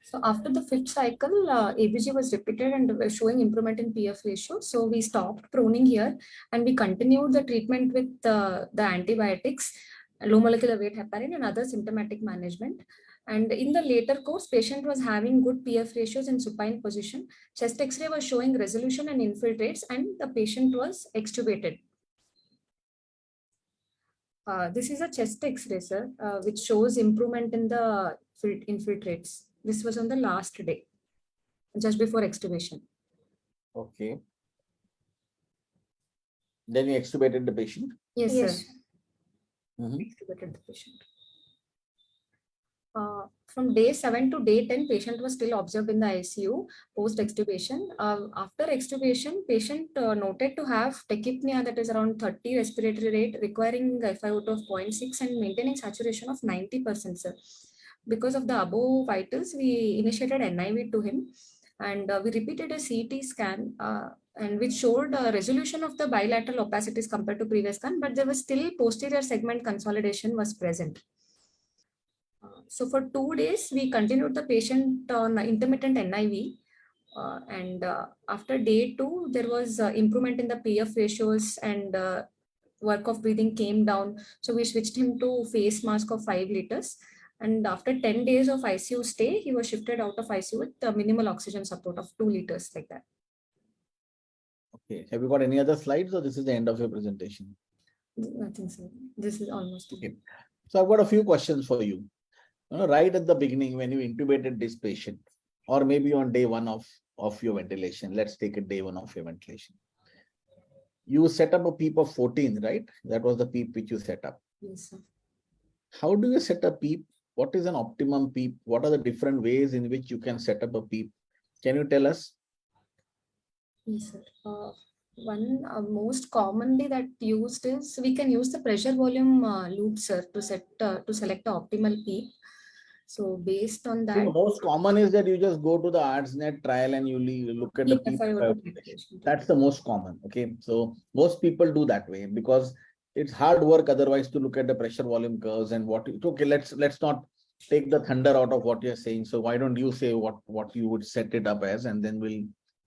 So after the fifth cycle, ABG was repeated and was showing improvement in PF ratio. So we stopped proning here and we continued the treatment with the antibiotics, low molecular weight heparin and other symptomatic management. And in the later course, patient was having good PF ratios in supine position. Chest X-ray was showing resolution and infiltrates, and the patient was extubated. This is a chest X-ray, sir, which shows improvement in the infiltrates. This was on the last day, just before extubation. Okay. Then you extubated the patient? Yes, Yes. sir. Mhm. Extubated the patient. From day 7 to day 10, patient was still observed in the ICU post extubation. After extubation, patient noted to have tachypnea, that is around 30 respiratory rate, requiring FiO2 of 0.6 and maintaining saturation of 90%, sir. Because of the above vitals, we initiated NIV to him, and we repeated a CT scan, and which showed a resolution of the bilateral opacities compared to previous scan, but there was still posterior segment consolidation was present. So for 2 days, we continued the patient on intermittent NIV. And after day 2, there was improvement in the PF ratios, and work of breathing came down. So we switched him to face mask of 5 liters. And after 10 days of ICU stay, he was shifted out of ICU with minimal oxygen support of 2 liters, like that. Okay. Have you got any other slides, or this is the end of your presentation? Nothing, sir. This is almost okay. So I've got a few questions for you. Right at the beginning, when you intubated this patient, or maybe on day 1 of your ventilation, let's take a day 1 of your ventilation. You set up a PEEP of 14, right? That was the PEEP which you set up. Yes, sir. How do you set a PEEP? What is an optimum PEEP? What are the different ways in which you can set up a PEEP? Can you tell us? Yes, sir. One most commonly that used is we can use the pressure volume loop, sir, to select the optimal PEEP. So based on that, The most common is that you just go to the ARDS-net trial and you look at the PEEP. That's the most common. Okay, so most people do that way because it's hard work otherwise to look at the pressure volume curves and what. Okay, let's not take the thunder out of what you're saying. So why don't you say what you would set it up as, and then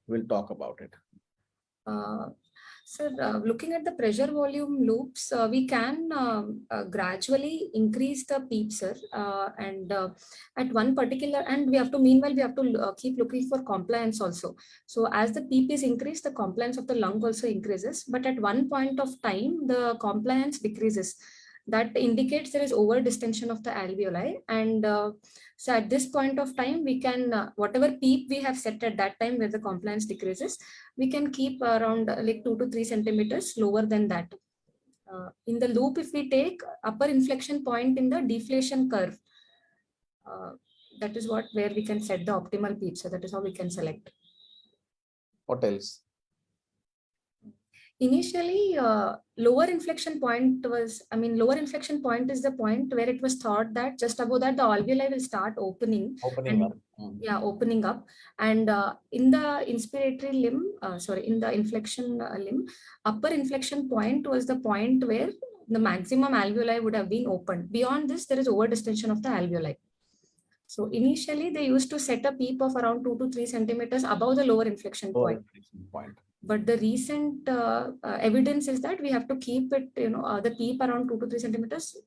we'll talk about it. Sir, looking at the pressure volume loops, we can gradually increase the PEEP, sir, and at one particular, and meanwhile we have to keep looking for compliance also. So as the PEEP is increased, the compliance of the lung also increases, but at one point of time, the compliance decreases. That indicates there is over distension of the alveoli, and so at this point of time, we can whatever PEEP we have set at that time where the compliance decreases, we can keep around like 2 to 3 centimeters lower than that. In the loop, if we take upper inflection point in the deflation curve, that is where we can set the optimal PEEP. So that is how we can select. What else? Initially, lower inflection point is the point where it was thought that just above that the alveoli will start opening up. Yeah, opening up. And in the inspiratory limb, in the inflection limb, upper inflection point was the point where the maximum alveoli would have been opened. Beyond this, there is over distension of the alveoli. So initially, they used to set a PEEP of around 2 to 3 centimeters above the lower inflection point. But the recent evidence is that we have to keep it, the PEEP around 2 to 3 centimeters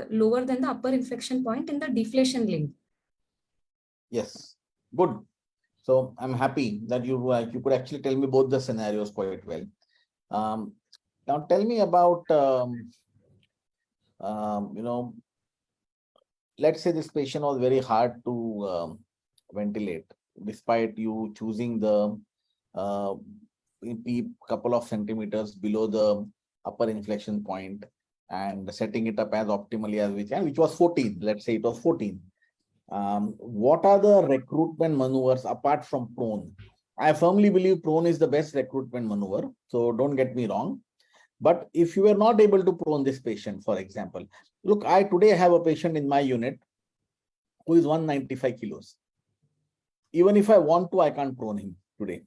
lower than the upper inflection point in the deflation limb. Yes, good. So I'm happy that you could actually tell me both the scenarios quite well. Now tell me about, let's say this patient was very hard to ventilate, despite you choosing the PEEP couple of centimeters below the upper inflection point and setting it up as optimally as we can, which was 14. Let's say it was 14. What are the recruitment maneuvers apart from prone? I firmly believe prone is the best recruitment maneuver. So don't get me wrong. But if you are not able to prone this patient, for example, look, I today have a patient in my unit who is 195 kilos. Even if I want to, I can't prone him today.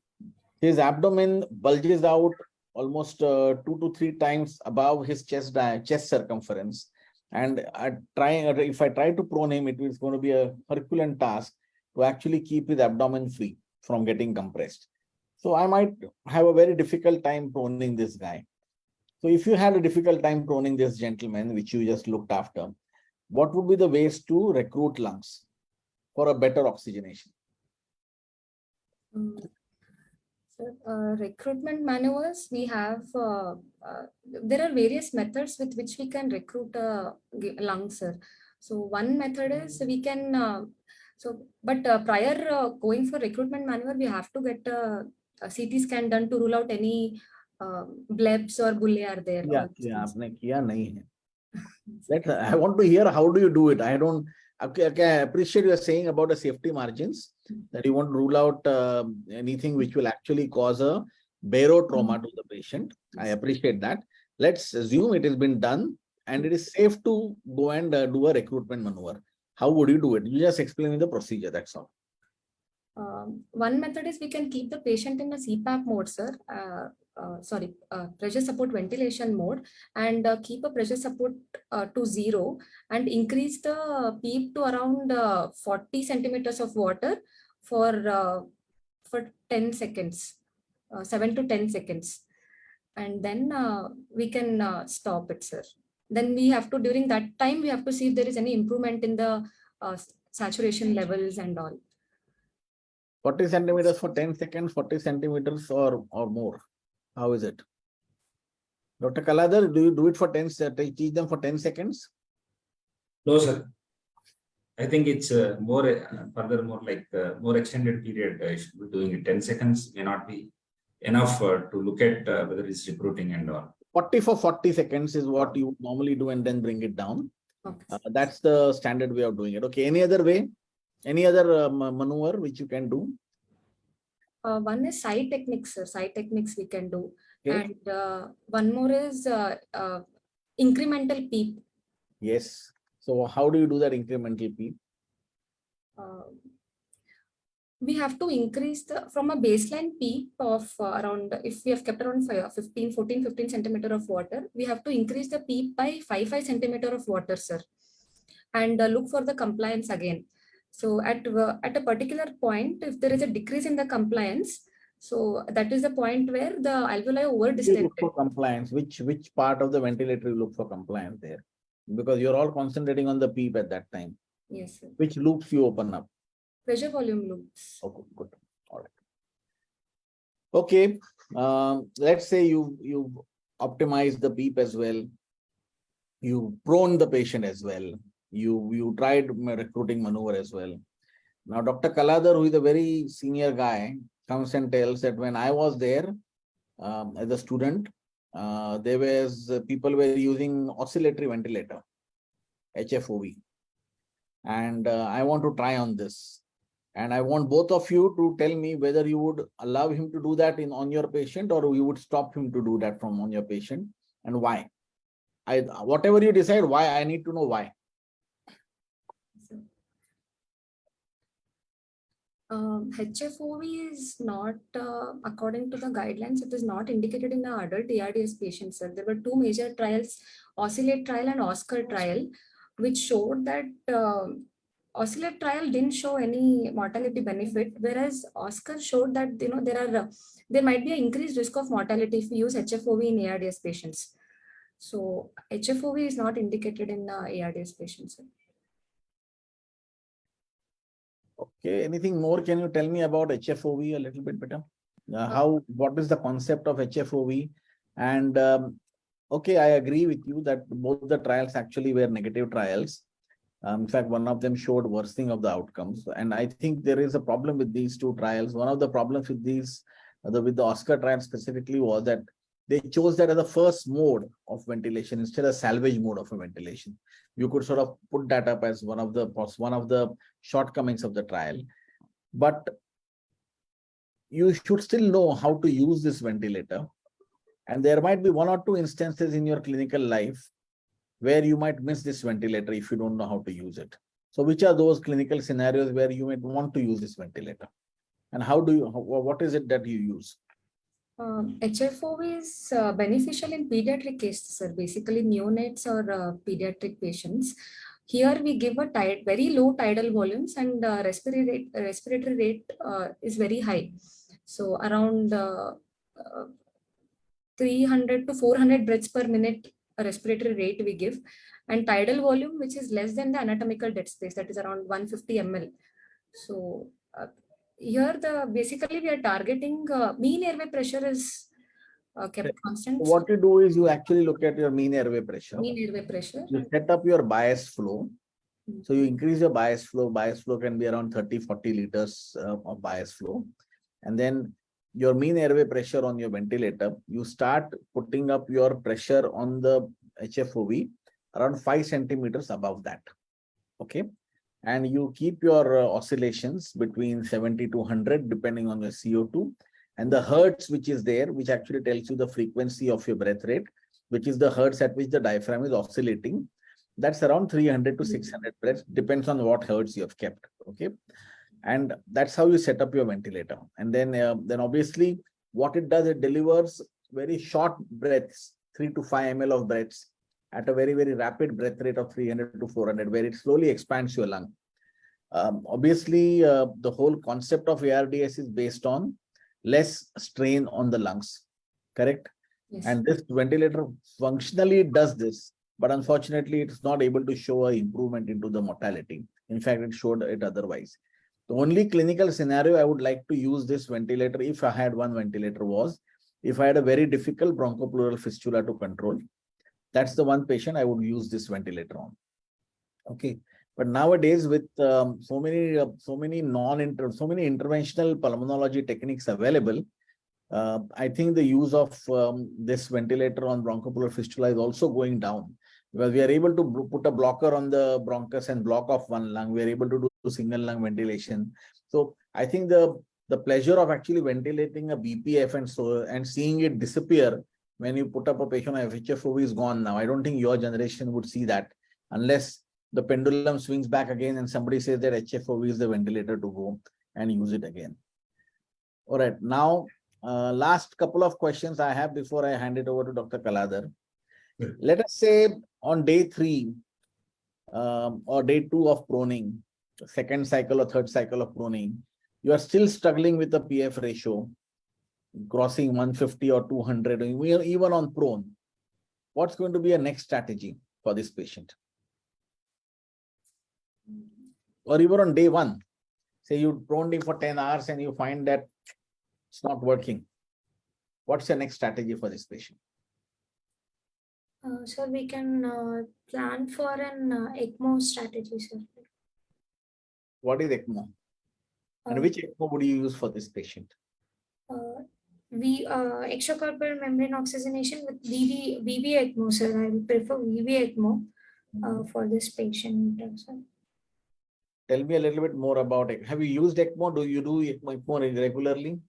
His abdomen bulges out almost 2 to 3 times above his chest circumference. And if I try to prone him, it is going to be a Herculean task to actually keep his abdomen free from getting compressed. So I might have a very difficult time proning this guy. So if you had a difficult time proning this gentleman, which you just looked after, what would be the ways to recruit lungs for a better oxygenation? Recruitment maneuvers, we have, there are various methods with which we can recruit lungs, sir. So one method is we can, prior going for recruitment maneuver, we have to get a CT scan done to rule out any blebs or bullae are there. I want to hear how do you do it. I don't. Okay, I appreciate you are saying about the safety margins, that you want to rule out anything which will actually cause a barotrauma to the patient. I appreciate that. Let's assume it has been done and it is safe to go and do a recruitment maneuver. How would you do it? You just explain me the procedure, that's all. One method is we can keep the patient in a CPAP mode, sir. Pressure support ventilation mode, and keep a pressure support to 0 and increase the PEEP to around 40 centimeters of water for 10 seconds, 7 to 10 seconds. And then we can stop it, sir. Then we have to, during that time, we have to see if there is any improvement in the saturation levels and all. 40 centimeters for 10 seconds, 40 centimeters or more. How is it? Dr. Kaladhar, do you do it for 10, teach them for 10 seconds? No, sir. I think it's more extended period. I should be doing it. 10 seconds may not be enough to look at whether it's recruiting and all. 40 for 40 seconds is what you normally do and then bring it down. Okay. That's the standard way of doing it. Okay, any other way? Any other maneuver which you can do? One is side techniques, sir. Side techniques we can do. Okay. And one more is incremental PEEP. Yes. So how do you do that incremental PEEP? We have to increase from a baseline PEEP of around, if we have kept around 15 centimeter of water, we have to increase the PEEP by 5 centimeter of water, sir. And look for the compliance again. So at a particular point, if there is a decrease in the compliance, so that is the point where the alveoli over distended. Look for compliance. Which part of the ventilator you look for compliance there? Because you're all concentrating on the PEEP at that time. Yes, sir. Which loops you open up? Pressure volume loops. Okay, good. All right. Okay. Let's say you optimize the PEEP as well. You prone the patient as well. You tried recruiting maneuver as well. Now, Dr. Kaladhar, who is a very senior guy, comes and tells that when I was there as a student, there was people were using oscillatory ventilator, HFOV. And I want to try on this. And I want both of you to tell me whether you would allow him to do that on your patient or you would stop him to do that on your patient, and why. Whatever you decide, why, I need to know why. HFOV is not, according to the guidelines, it is not indicated in the adult ARDS patients, sir. There were two major trials, Oscillate trial and Oscar trial, which showed that Oscillate trial didn't show any mortality benefit, whereas Oscar showed that there might be an increased risk of mortality if we use HFOV in ARDS patients. So HFOV is not indicated in ARDS patients, sir. Okay, anything more can you tell me about HFOV a little bit better? What is the concept of HFOV? And okay, I agree with you that both the trials actually were negative trials. In fact, one of them showed worsening of the outcomes. And I think there is a problem with these two trials. One of the problems with these, with the Oscar trial specifically, was that they chose that as the first mode of ventilation instead of salvage mode of a ventilation. You could sort of put that up as one of the shortcomings of the trial. But you should still know how to use this ventilator. And there might be one or two instances in your clinical life where you might miss this ventilator if you don't know how to use it. So which are those clinical scenarios where you might want to use this ventilator? And what is it that you use? HFOV is beneficial in pediatric cases, sir, basically neonates or pediatric patients. Here we give a very low tidal volumes, and respiratory rate is very high. So around 300 to 400 breaths per minute respiratory rate we give, and tidal volume, which is less than the anatomical dead space, that is around 150 ml. So here basically we are targeting mean airway pressure is kept constant. What you do is you actually look at your mean airway pressure. Mean airway pressure. You set up your bias flow. So you increase your bias flow. Bias flow can be around 30-40 liters of bias flow. And then your mean airway pressure on your ventilator, you start putting up your pressure on the HFOV around 5 centimeters above that. Okay. And you keep your oscillations between 70 to 100 depending on your CO2. And the hertz which is there, which actually tells you the frequency of your breath rate, which is the hertz at which the diaphragm is oscillating. That's around 300 to 600 breaths, depends on what hertz you have kept. Okay. And that's how you set up your ventilator. And then obviously what it does, it delivers very short breaths, 3 to 5 ml of breaths at a very, very rapid breath rate of 300 to 400, where it slowly expands your lung. Obviously, the whole concept of ARDS is based on less strain on the lungs, correct? Yes. And this ventilator functionally does this, but unfortunately, it's not able to show an improvement into the mortality. In fact, it showed it otherwise. The only clinical scenario I would like to use this ventilator, if I had one ventilator, was if I had a very difficult bronchopleural fistula to control. That's the one patient I would use this ventilator on. Okay. But nowadays, with so many interventional pulmonology techniques available, I think the use of this ventilator on bronchopleural fistula is also going down, because we are able to put a blocker on the bronchus and block off one lung. We are able to do single lung ventilation. So I think the pleasure of actually ventilating a BPF and seeing it disappear when you put up a patient on FHFOV is gone now. I don't think your generation would see that unless the pendulum swings back again and somebody says that HFOV is the ventilator to go and use it again. All right. Now, last couple of questions I have before I hand it over to Dr. Kaladhar. Let us say on day 3 or day 2 of proning, second cycle or third cycle of proning, you are still struggling with the PF ratio, crossing 150 or 200, even on prone. What's going to be a next strategy for this patient? Or even on day 1, say you proned him for 10 hours and you find that it's not working. What's your next strategy for this patient? So we can plan for an ECMO strategy, sir. What is ECMO? And which ECMO would you use for this patient? Extracorporeal membrane oxygenation with VV ECMO, sir. I would prefer VV ECMO for this patient, sir. Tell me a little bit more about it. Have you used ECMO? Do you do ECMO regularly?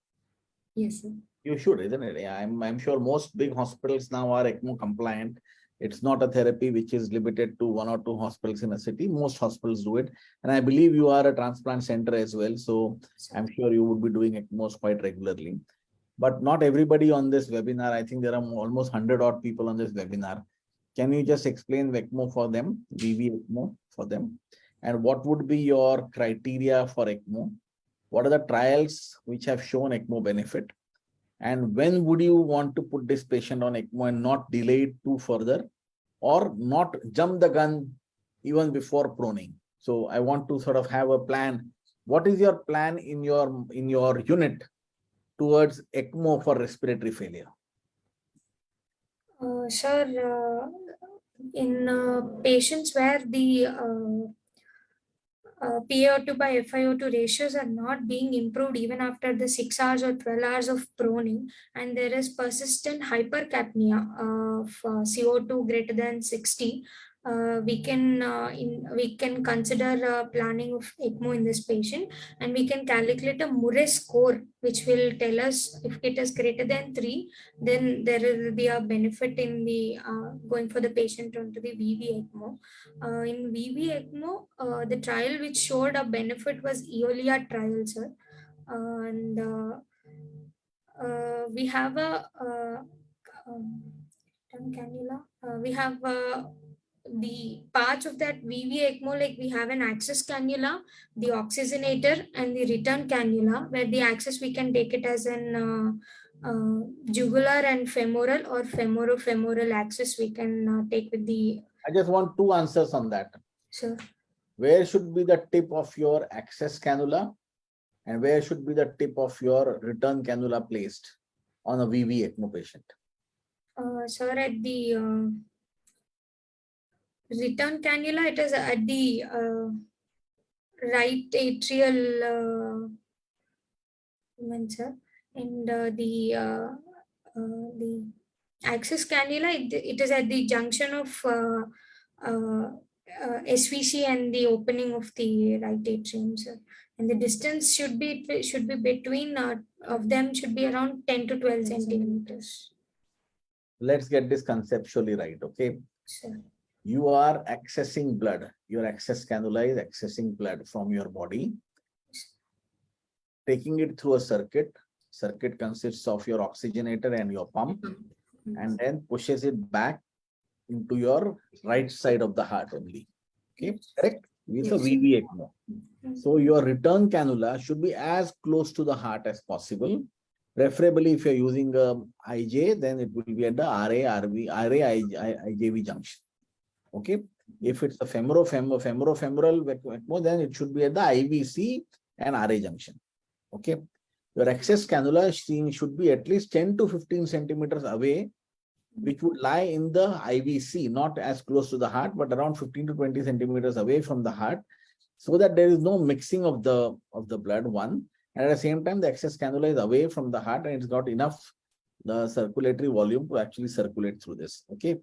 Yes, sir. You should, isn't it? Yeah, I'm sure most big hospitals now are ECMO compliant. It's not a therapy which is limited to 1 or 2 hospitals in a city. Most hospitals do it. And I believe you are a transplant center as well. So I'm sure you would be doing ECMOs quite regularly. But not everybody on this webinar. I think there are almost 100 odd people on this webinar. Can you just explain ECMO for them, VV ECMO for them? And what would be your criteria for ECMO? What are the trials which have shown ECMO benefit? And when would you want to put this patient on ECMO and not delay it too further, or not jump the gun even before proning? So I want to sort of have a plan. What is your plan in your unit towards ECMO for respiratory failure? Sir, in patients where the PaO2 by FiO2 ratios are not being improved even after the 6 hours or 12 hours of proning, and there is persistent hypercapnia of CO2 greater than 60, we can consider planning of ECMO in this patient, and we can calculate a Murray score, which will tell us if it is greater than 3, then there will be a benefit in the going for the patient onto the VV ECMO. In VV ECMO, the trial which showed a benefit was Eolia trial, sir, and we have a cannula. We have the parts of that VV ECMO, like we have an access cannula, the oxygenator, and the return cannula, where the access we can take it as an jugular and femoral or femoral axis we can take with the. I just want two answers on that. Sir. Where should be the tip of your access cannula and where should be the tip of your return cannula placed on a VV ECMO patient? Sir, at the return cannula, it is at the right atrial sir, and the access cannula, it is at the junction of SVC and the opening of the right atrium, sir. And the distance should be between of them should be around 10 to 12 centimeters. Let's get this conceptually right, okay? Sure. You are accessing blood. Your access cannula is accessing blood from your body, taking it through a circuit. Circuit consists of your oxygenator and your pump, and then pushes it back into your right side of the heart only. Okay, correct? It's a VV ECMO. So your return cannula should be as close to the heart as possible. Preferably, if you're using IJ, then it will be at the IJV junction. Okay. If it's a femoral ECMO, then it should be at the IVC and RA junction. Okay. Your access cannula should be at least 10 to 15 centimeters away, which would lie in the IVC, not as close to the heart, but around 15 to 20 centimeters away from the heart, so that there is no mixing of the blood, one. And at the same time, the access cannula is away from the heart and it's got enough the circulatory volume to actually circulate through this. Okay.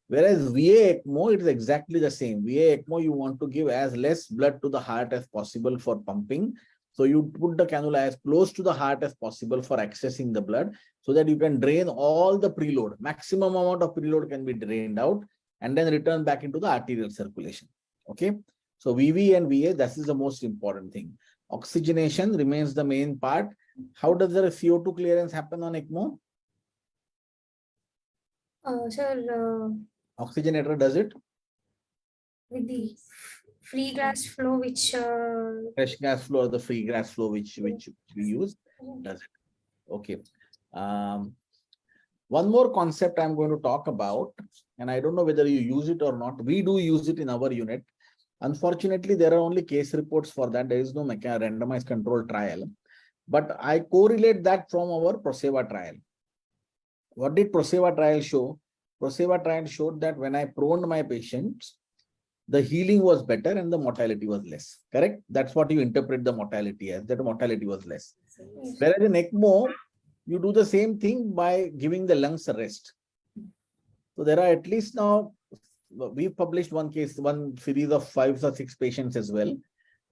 Whereas VA ECMO, it is exactly the same. VA ECMO, you want to give as less blood to the heart as possible for pumping. So you put the cannula as close to the heart as possible for accessing the blood, so that you can drain all the preload. Maximum amount of preload can be drained out and then return back into the arterial circulation. Okay. So VV and VA, that is the most important thing. Oxygenation remains the main part. How does the CO2 clearance happen on ECMO? Sir, Oxygenator does it? With the free gas flow, which fresh gas flow or the free gas flow which we use does it. Okay. One more concept I'm going to talk about, and I don't know whether you use it or not. We do use it in our unit. Unfortunately, there are only case reports for that. There is no randomized control trial. But I correlate that from our PROSEVA trial. What did PROSEVA trial show? PROSEVA trial showed that when I proned my patients, the healing was better and the mortality was less. Correct? That's what you interpret the mortality as, that the mortality was less. Whereas in ECMO, you do the same thing by giving the lungs a rest. So there are at least now, we've published one series of 5 or 6 patients as well.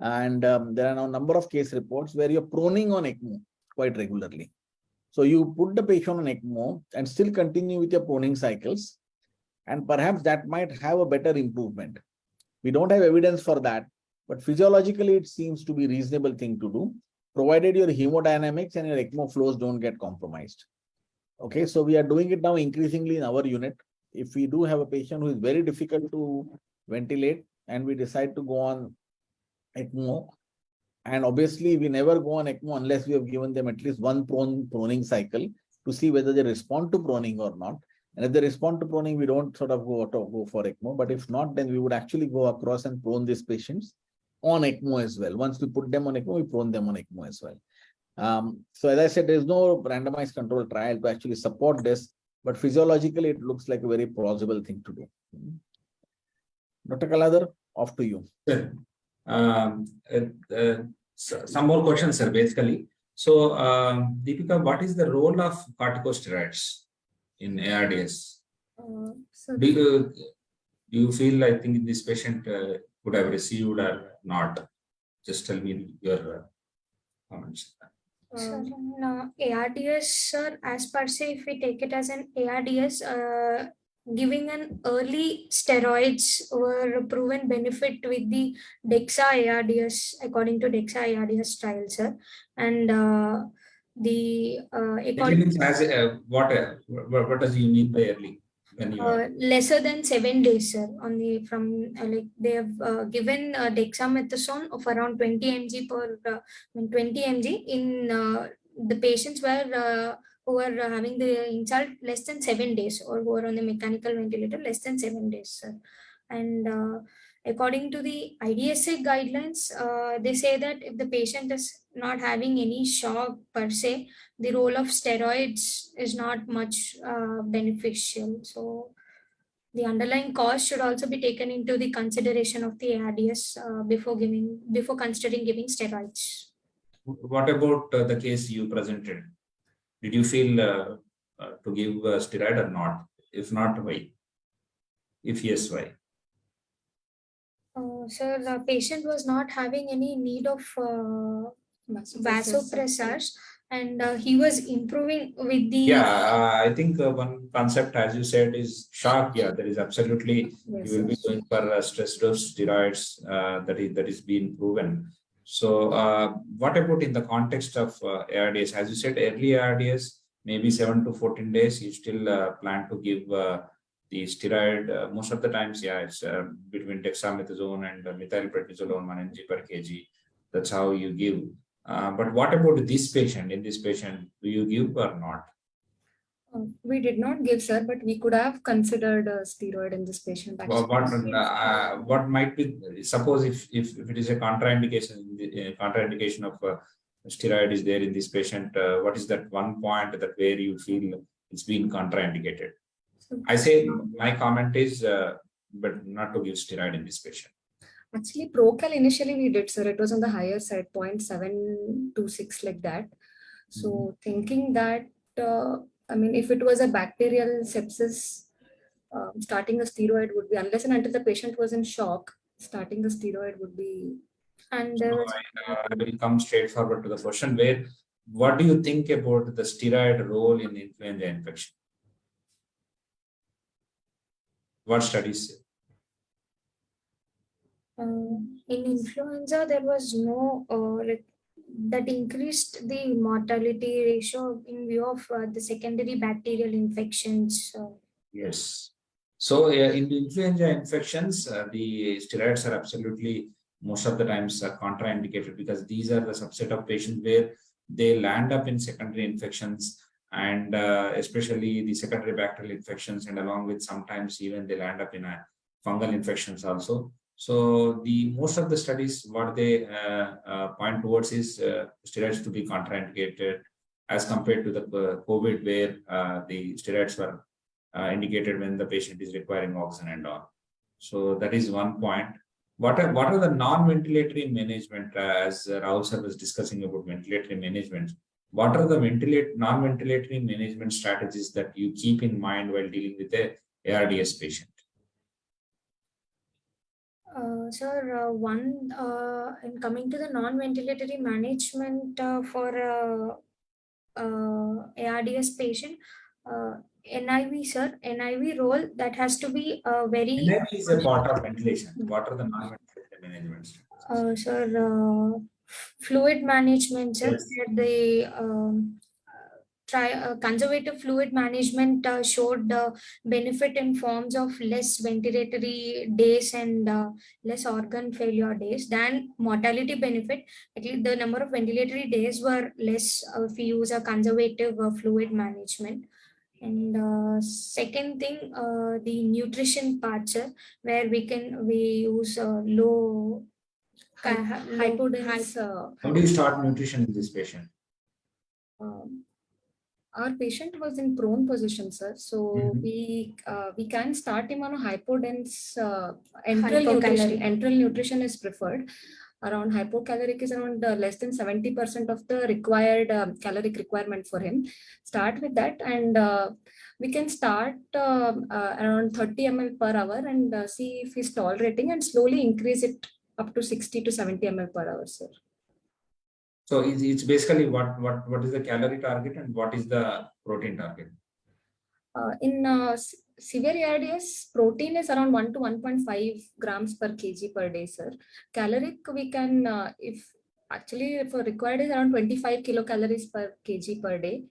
And there are now a number of case reports where you're proning on ECMO quite regularly. So you put the patient on ECMO and still continue with your proning cycles. And perhaps that might have a better improvement. We don't have evidence for that, but physiologically it seems to be a reasonable thing to do, provided your hemodynamics and your ECMO flows don't get compromised. Okay, so we are doing it now increasingly in our unit. If we do have a patient who is very difficult to ventilate and we decide to go on ECMO, and obviously we never go on ECMO unless we have given them at least one proning cycle to see whether they respond to proning or not. And if they respond to proning, we don't sort of go for ECMO. But if not, then we would actually go across and prone these patients on ECMO as well. Once we put them on ECMO, we prone them on ECMO as well. So as I said, there is no randomized control trial to actually support this, but physiologically, it looks like a very plausible thing to do. Dr. Kaladhar, off to you. Sure. Some more questions, sir, basically. So, Deepika, what is the role of corticosteroids in ARDS? Do you feel, I think, this patient would have received or not? Just tell me your comments. ARDS, sir, as per se, if we take it as an ARDS, giving an early steroids were a proven benefit with the DEXA ARDS, according to DEXA ARDS trial, sir. And what does you mean by early? When you lesser than 7 days, sir. On the like they have given dexamethasone of around 20 mg per 20 mg in the patients were who are having the insult less than 7 days, or who are on the mechanical ventilator less than 7 days, sir. And according to the IDSA guidelines, they say that if the patient is not having any shock per se, the role of steroids is not much beneficial. So the underlying cause should also be taken into the consideration of the ARDS before considering giving steroids. What about the case you presented? Did you feel to give steroid or not? If not, why? If yes, why? Sir, the patient was not having any need of vasopressors, and he was improving with the. Yeah, I think one concept, as you said, is shock. Yeah, there is absolutely, you will be going for stress dose steroids that is being proven. So what about in the context of ARDS? As you said, early ARDS, maybe 7 to 14 days, you still plan to give the steroid. Most of the times, yeah, it's between dexamethasone and methylprednisolone 1 mg per kg. That's how you give. But what about this patient? In this patient, do you give or not? We did not give, sir, but we could have considered a steroid in this patient. What might be, suppose if it is a contraindication of steroid is there in this patient, what is that one point that where you feel it's been contraindicated? I say my comment is, but not to give steroid in this patient. Actually, Procal initially we did, sir. It was on the higher side, 0.726 like that. So thinking that, I mean, if it was a bacterial sepsis, starting a steroid would be, unless and until the patient was in shock, starting the steroid would be. And so I will come straight forward to the question where, what do you think about the steroid role in influenza infection? What studies say? In influenza, there was no that increased the mortality ratio in view of the secondary bacterial infections. Yes. So in the influenza infections, the steroids are absolutely most of the times contraindicated, because these are the subset of patients where they land up in secondary infections, and especially the secondary bacterial infections, and along with sometimes even they land up in fungal infections also. So the most of the studies, what they point towards is steroids to be contraindicated as compared to the COVID, where the steroids were indicated when the patient is requiring oxygen and all. So that is one point. What are the non-ventilatory management, as Rahul sir was discussing about ventilatory management? What are the non-ventilatory management strategies that you keep in mind while dealing with a ARDS patient? Sir, in coming to the non-ventilatory management for ARDS patient, NIV, sir, NIV role that has to be very. NIV is a part of ventilation. What are the non-ventilatory management strategies? Sir, fluid management, sir. Yes. The conservative fluid management showed benefit in forms of less ventilatory days and less organ failure days than mortality benefit. At least the number of ventilatory days were less if we use a conservative fluid management. And second thing, the nutrition part, sir, where we use low hypodense. How do you start nutrition in this patient? Our patient was in prone position, sir. So we can start him on a hypodense enteral nutrition. Enteral nutrition is preferred. Around hypocaloric is around less than 70% of the required caloric requirement for him. Start with that, and we can start around 30 ml per hour and see if he's tolerating, and slowly increase it up to 60 to 70 ml per hour, sir. So it's basically what is the calorie target and what is the protein target? In severe ARDS, protein is around 1 to 1.5 grams per kg per day, sir. Caloric, we can, if required is around 25 kilocalories per kg per day.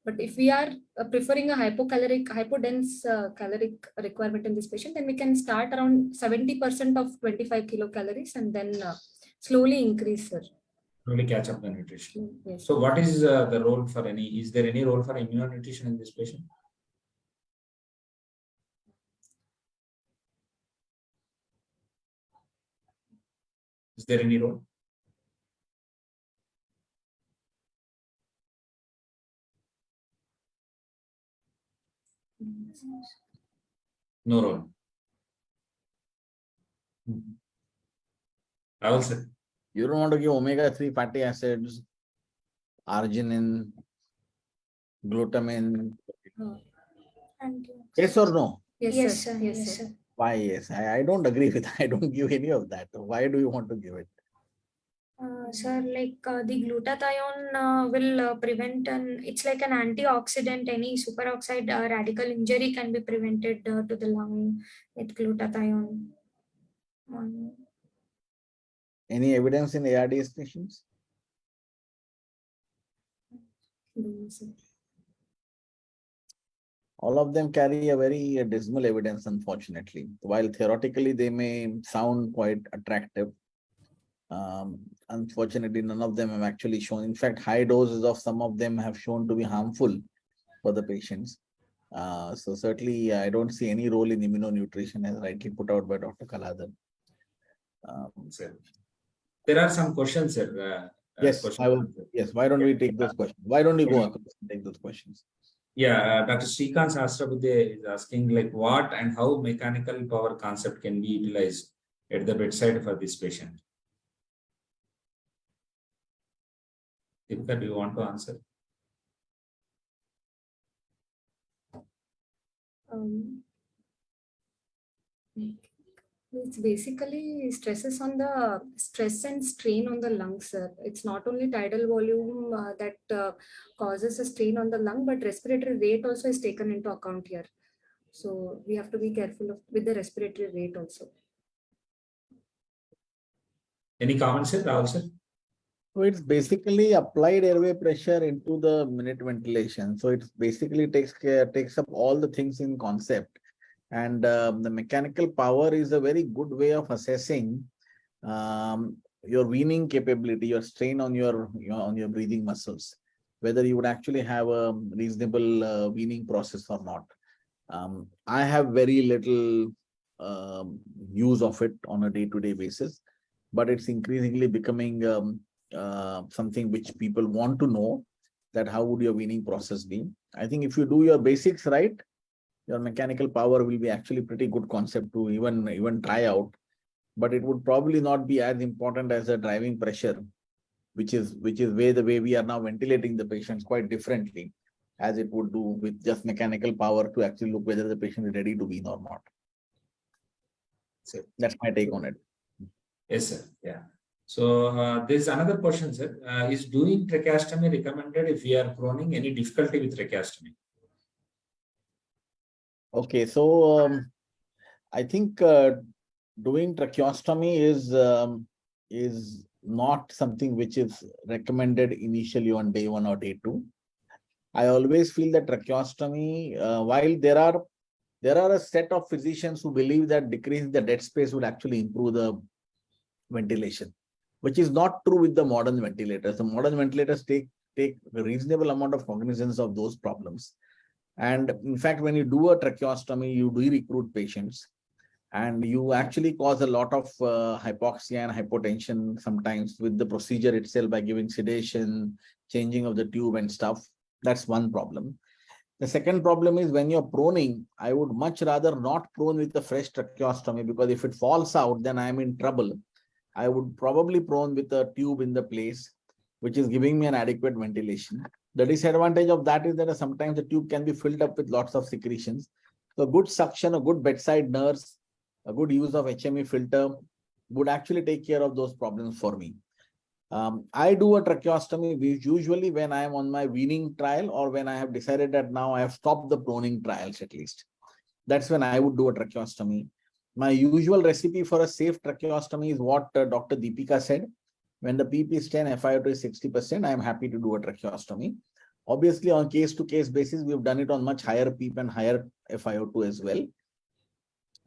But if we are preferring a hypodense caloric requirement in this patient, then we can start around 70% of 25 kilocalories and then slowly increase, sir. Only catch up the nutrition. Yes. So what is the role for is there any role for immunonutrition in this patient? Is there any role? No role. Rahul sir. You don't want to give omega-3 fatty acids, arginine, glutamine. Yes or no? Yes, sir. Yes, sir. Why yes? I don't agree with I don't give any of that. Why do you want to give it? Sir, like the glutathione will prevent it's like an antioxidant. Any superoxide radical injury can be prevented to the lung with glutathione. Any evidence in ARDS patients? All of them carry a very dismal evidence, unfortunately. While theoretically they may sound quite attractive, unfortunately, none of them have actually shown. In fact, high doses of some of them have shown to be harmful for the patients. So certainly, I don't see any role in immunonutrition as rightly put out by Dr. Kaladhar. Sir. There are some questions, sir. Yes, I will. Yes, why don't we take those questions? Why don't we go across and take those questions? Yeah, Dr. Srikanth Sahasrabudhe is asking like what and how mechanical power concept can be utilized at the bedside for this patient. Deepika, do you want to answer? It's basically stress and strain on the lungs, sir. It's not only tidal volume that causes a strain on the lung, but respiratory rate also is taken into account here. So we have to be careful with the respiratory rate also. Any comments, sir? Rahul, sir? So it's basically applied airway pressure into the minute ventilation. So it basically takes up all the things in concept. And the mechanical power is a very good way of assessing your weaning capability, your strain on your breathing muscles, whether you would actually have a reasonable weaning process or not. I have very little use of it on a day-to-day basis, but it's increasingly becoming something which people want to know, that how would your weaning process be. I think if you do your basics right, your mechanical power will be actually pretty good concept to even try out, but it would probably not be as important as a driving pressure, which is the way we are now ventilating the patients quite differently, as it would do with just mechanical power to actually look whether the patient is ready to wean or not. So that's my take on it. Yes, sir. Yeah. So there's another question, sir. Is doing tracheostomy recommended if we are proning any difficulty with tracheostomy? Okay, so I think doing tracheostomy is not something which is recommended initially on day 1 or day 2. I always feel that tracheostomy, while there are a set of physicians who believe that decreasing the dead space would actually improve the ventilation, which is not true with the modern ventilators. The modern ventilators take a reasonable amount of cognizance of those problems. And in fact, when you do a tracheostomy, you do recruit patients and you actually cause a lot of hypoxia and hypotension sometimes with the procedure itself by giving sedation, changing of the tube and stuff. That's one problem. The second problem is when you're proning, I would much rather not prone with a fresh tracheostomy, because if it falls out, then I'm in trouble. I would probably prone with a tube in the place, which is giving me an adequate ventilation. The disadvantage of that is that sometimes the tube can be filled up with lots of secretions. So good suction, a good bedside nurse, a good use of HME filter would actually take care of those problems for me. I do a tracheostomy usually when I am on my weaning trial, or when I have decided that now I have stopped the proning trials at least. That's when I would do a tracheostomy. My usual recipe for a safe tracheostomy is what Dr. Deepika said. When the PEEP is 10, FiO2 is 60%, I am happy to do a tracheostomy. Obviously, on case-to-case basis, we've done it on much higher PEEP and higher FiO2 as well.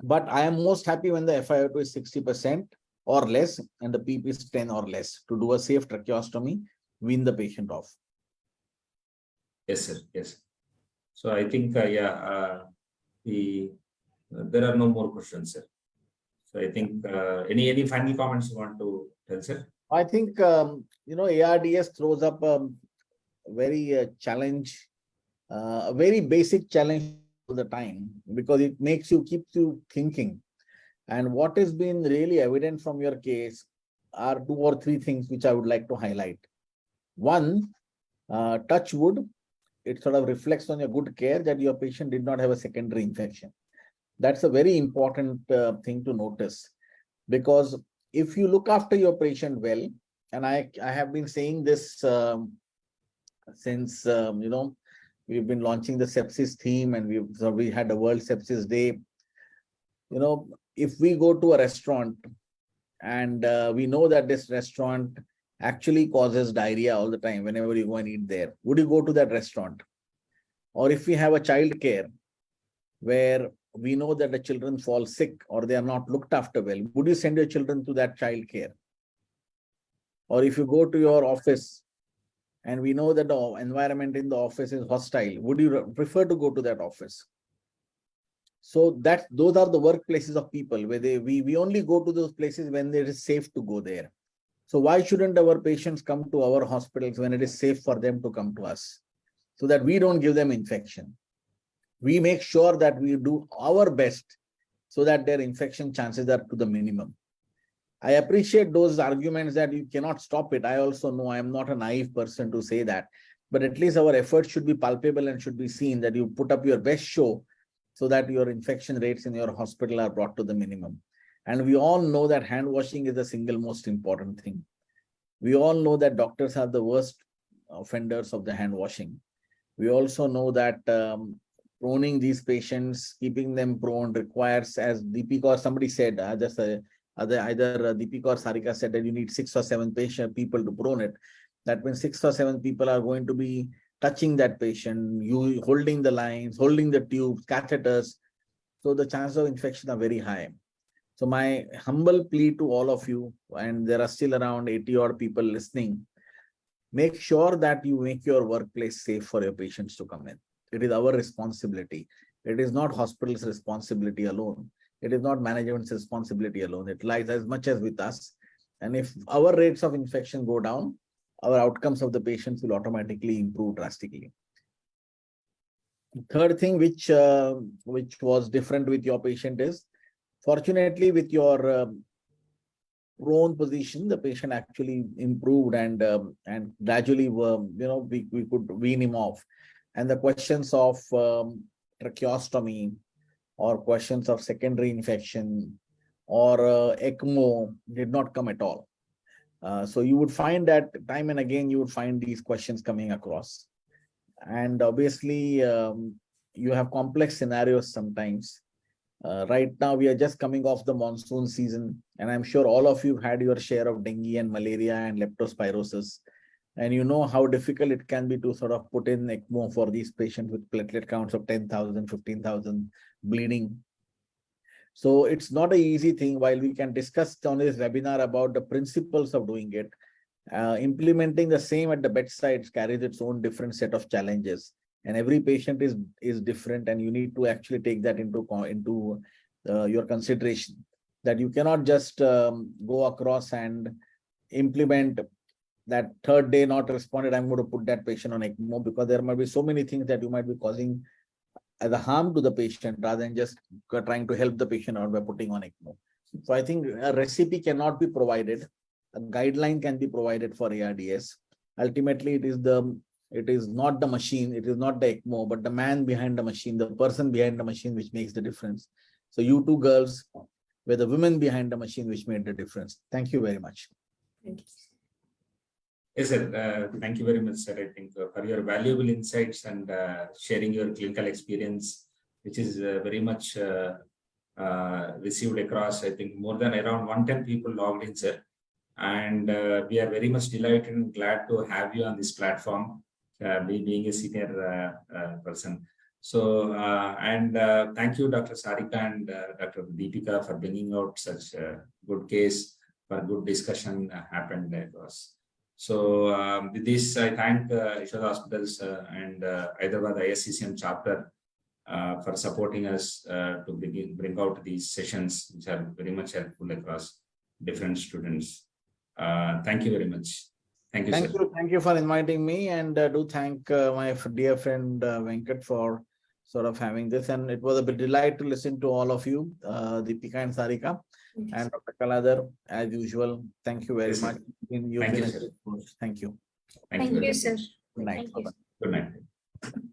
But I am most happy when the FiO2 is 60%. or less, and the PEEP is 10 or less to do a safe tracheostomy, wean the patient off. Yes, sir. Yes. So I think, there are no more questions, sir. So I think any final comments you want to tell, sir? I think, ARDS throws up a very challenge, a very basic challenge all the time, because it keeps you thinking. And what has been really evident from your case are 2 or 3 things which I would like to highlight. One, touch wood, it sort of reflects on your good care that your patient did not have a secondary infection. That's a very important thing to notice, because if you look after your patient well, and I have been saying this since we've been launching the sepsis theme, and we had a World Sepsis Day. If we go to a restaurant and we know that this restaurant actually causes diarrhea all the time whenever you go and eat there, would you go to that restaurant? Or if we have a child care where we know that the children fall sick or they are not looked after well, would you send your children to that child care? Or if you go to your office and we know that the environment in the office is hostile, would you prefer to go to that office? So those are the workplaces of people where we only go to those places when it is safe to go there. So why shouldn't our patients come to our hospitals when it is safe for them to come to us, so that we don't give them infection? We make sure that we do our best so that their infection chances are to the minimum. I appreciate those arguments that you cannot stop it. I also know I am not a naive person to say that, but at least our efforts should be palpable and should be seen, that you put up your best show so that your infection rates in your hospital are brought to the minimum. And we all know that hand washing is the single most important thing. We all know that doctors are the worst offenders of the hand washing. We also know that proning these patients, keeping them prone requires, as Deepika or somebody said, either Deepika or Sarika said that you need 6 or 7 people to prone it. That means 6 or 7 people are going to be touching that patient, you holding the lines, holding the tubes, catheters. So the chances of infection are very high. So my humble plea to all of you, and there are still around 80 odd people listening, make sure that you make your workplace safe for your patients to come in. It is our responsibility. It is not hospital's responsibility alone. It is not management's responsibility alone. It lies as much as with us. And if our rates of infection go down, our outcomes of the patients will automatically improve drastically. Third thing which was different with your patient is, fortunately with your prone position, the patient actually improved and gradually we could wean him off. And the questions of tracheostomy or questions of secondary infection or ECMO did not come at all. So you would find that time and again, you would find these questions coming across. And obviously, you have complex scenarios sometimes. Right now, we are just coming off the monsoon season, and I'm sure all of you had your share of dengue and malaria and leptospirosis. And you know how difficult it can be to sort of put in ECMO for these patients with platelet counts of 10,000, 15,000, bleeding. So it's not an easy thing. While we can discuss on this webinar about the principles of doing it, implementing the same at the bedside carries its own different set of challenges. And every patient is different, and you need to actually take that into your consideration. That you cannot just go across and implement that third day not responded, I'm going to put that patient on ECMO, because there might be so many things that you might be causing as a harm to the patient rather than just trying to help the patient out by putting on ECMO. So I think a recipe cannot be provided. A guideline can be provided for ARDS. Ultimately, it is not the machine, it is not the ECMO, but the man behind the machine, the person behind the machine, which makes the difference. So you two girls were the women behind the machine which made the difference. Thank you very much. Thank you. Yes, sir. Thank you very much, sir. I think for your valuable insights and sharing your clinical experience, which is very much received across. I think more than around 110 people logged in, sir. And we are very much delighted and glad to have you on this platform, being a senior person. So, thank you, Dr. Sarika and Dr. Deepika, for bringing out such a good case for good discussion happened across. So with this, I thank Yashoda Hospitals and Hyderabad IDCCM chapter for supporting us to bring out these sessions, which are very much helpful across different students. Thank you very much. Thank you, Thank sir. you. Thank you for inviting me, and do thank my dear friend Venkat for sort of having this. And it was a bit delight to listen to all of you, Deepika and Sarika, and Dr. Kaladhar, as usual. Thank you very Yes, sir. much. Thank you, sir. Thank you. Thank you, very sir. much. Good night. Thank you. Bye-bye. Good night.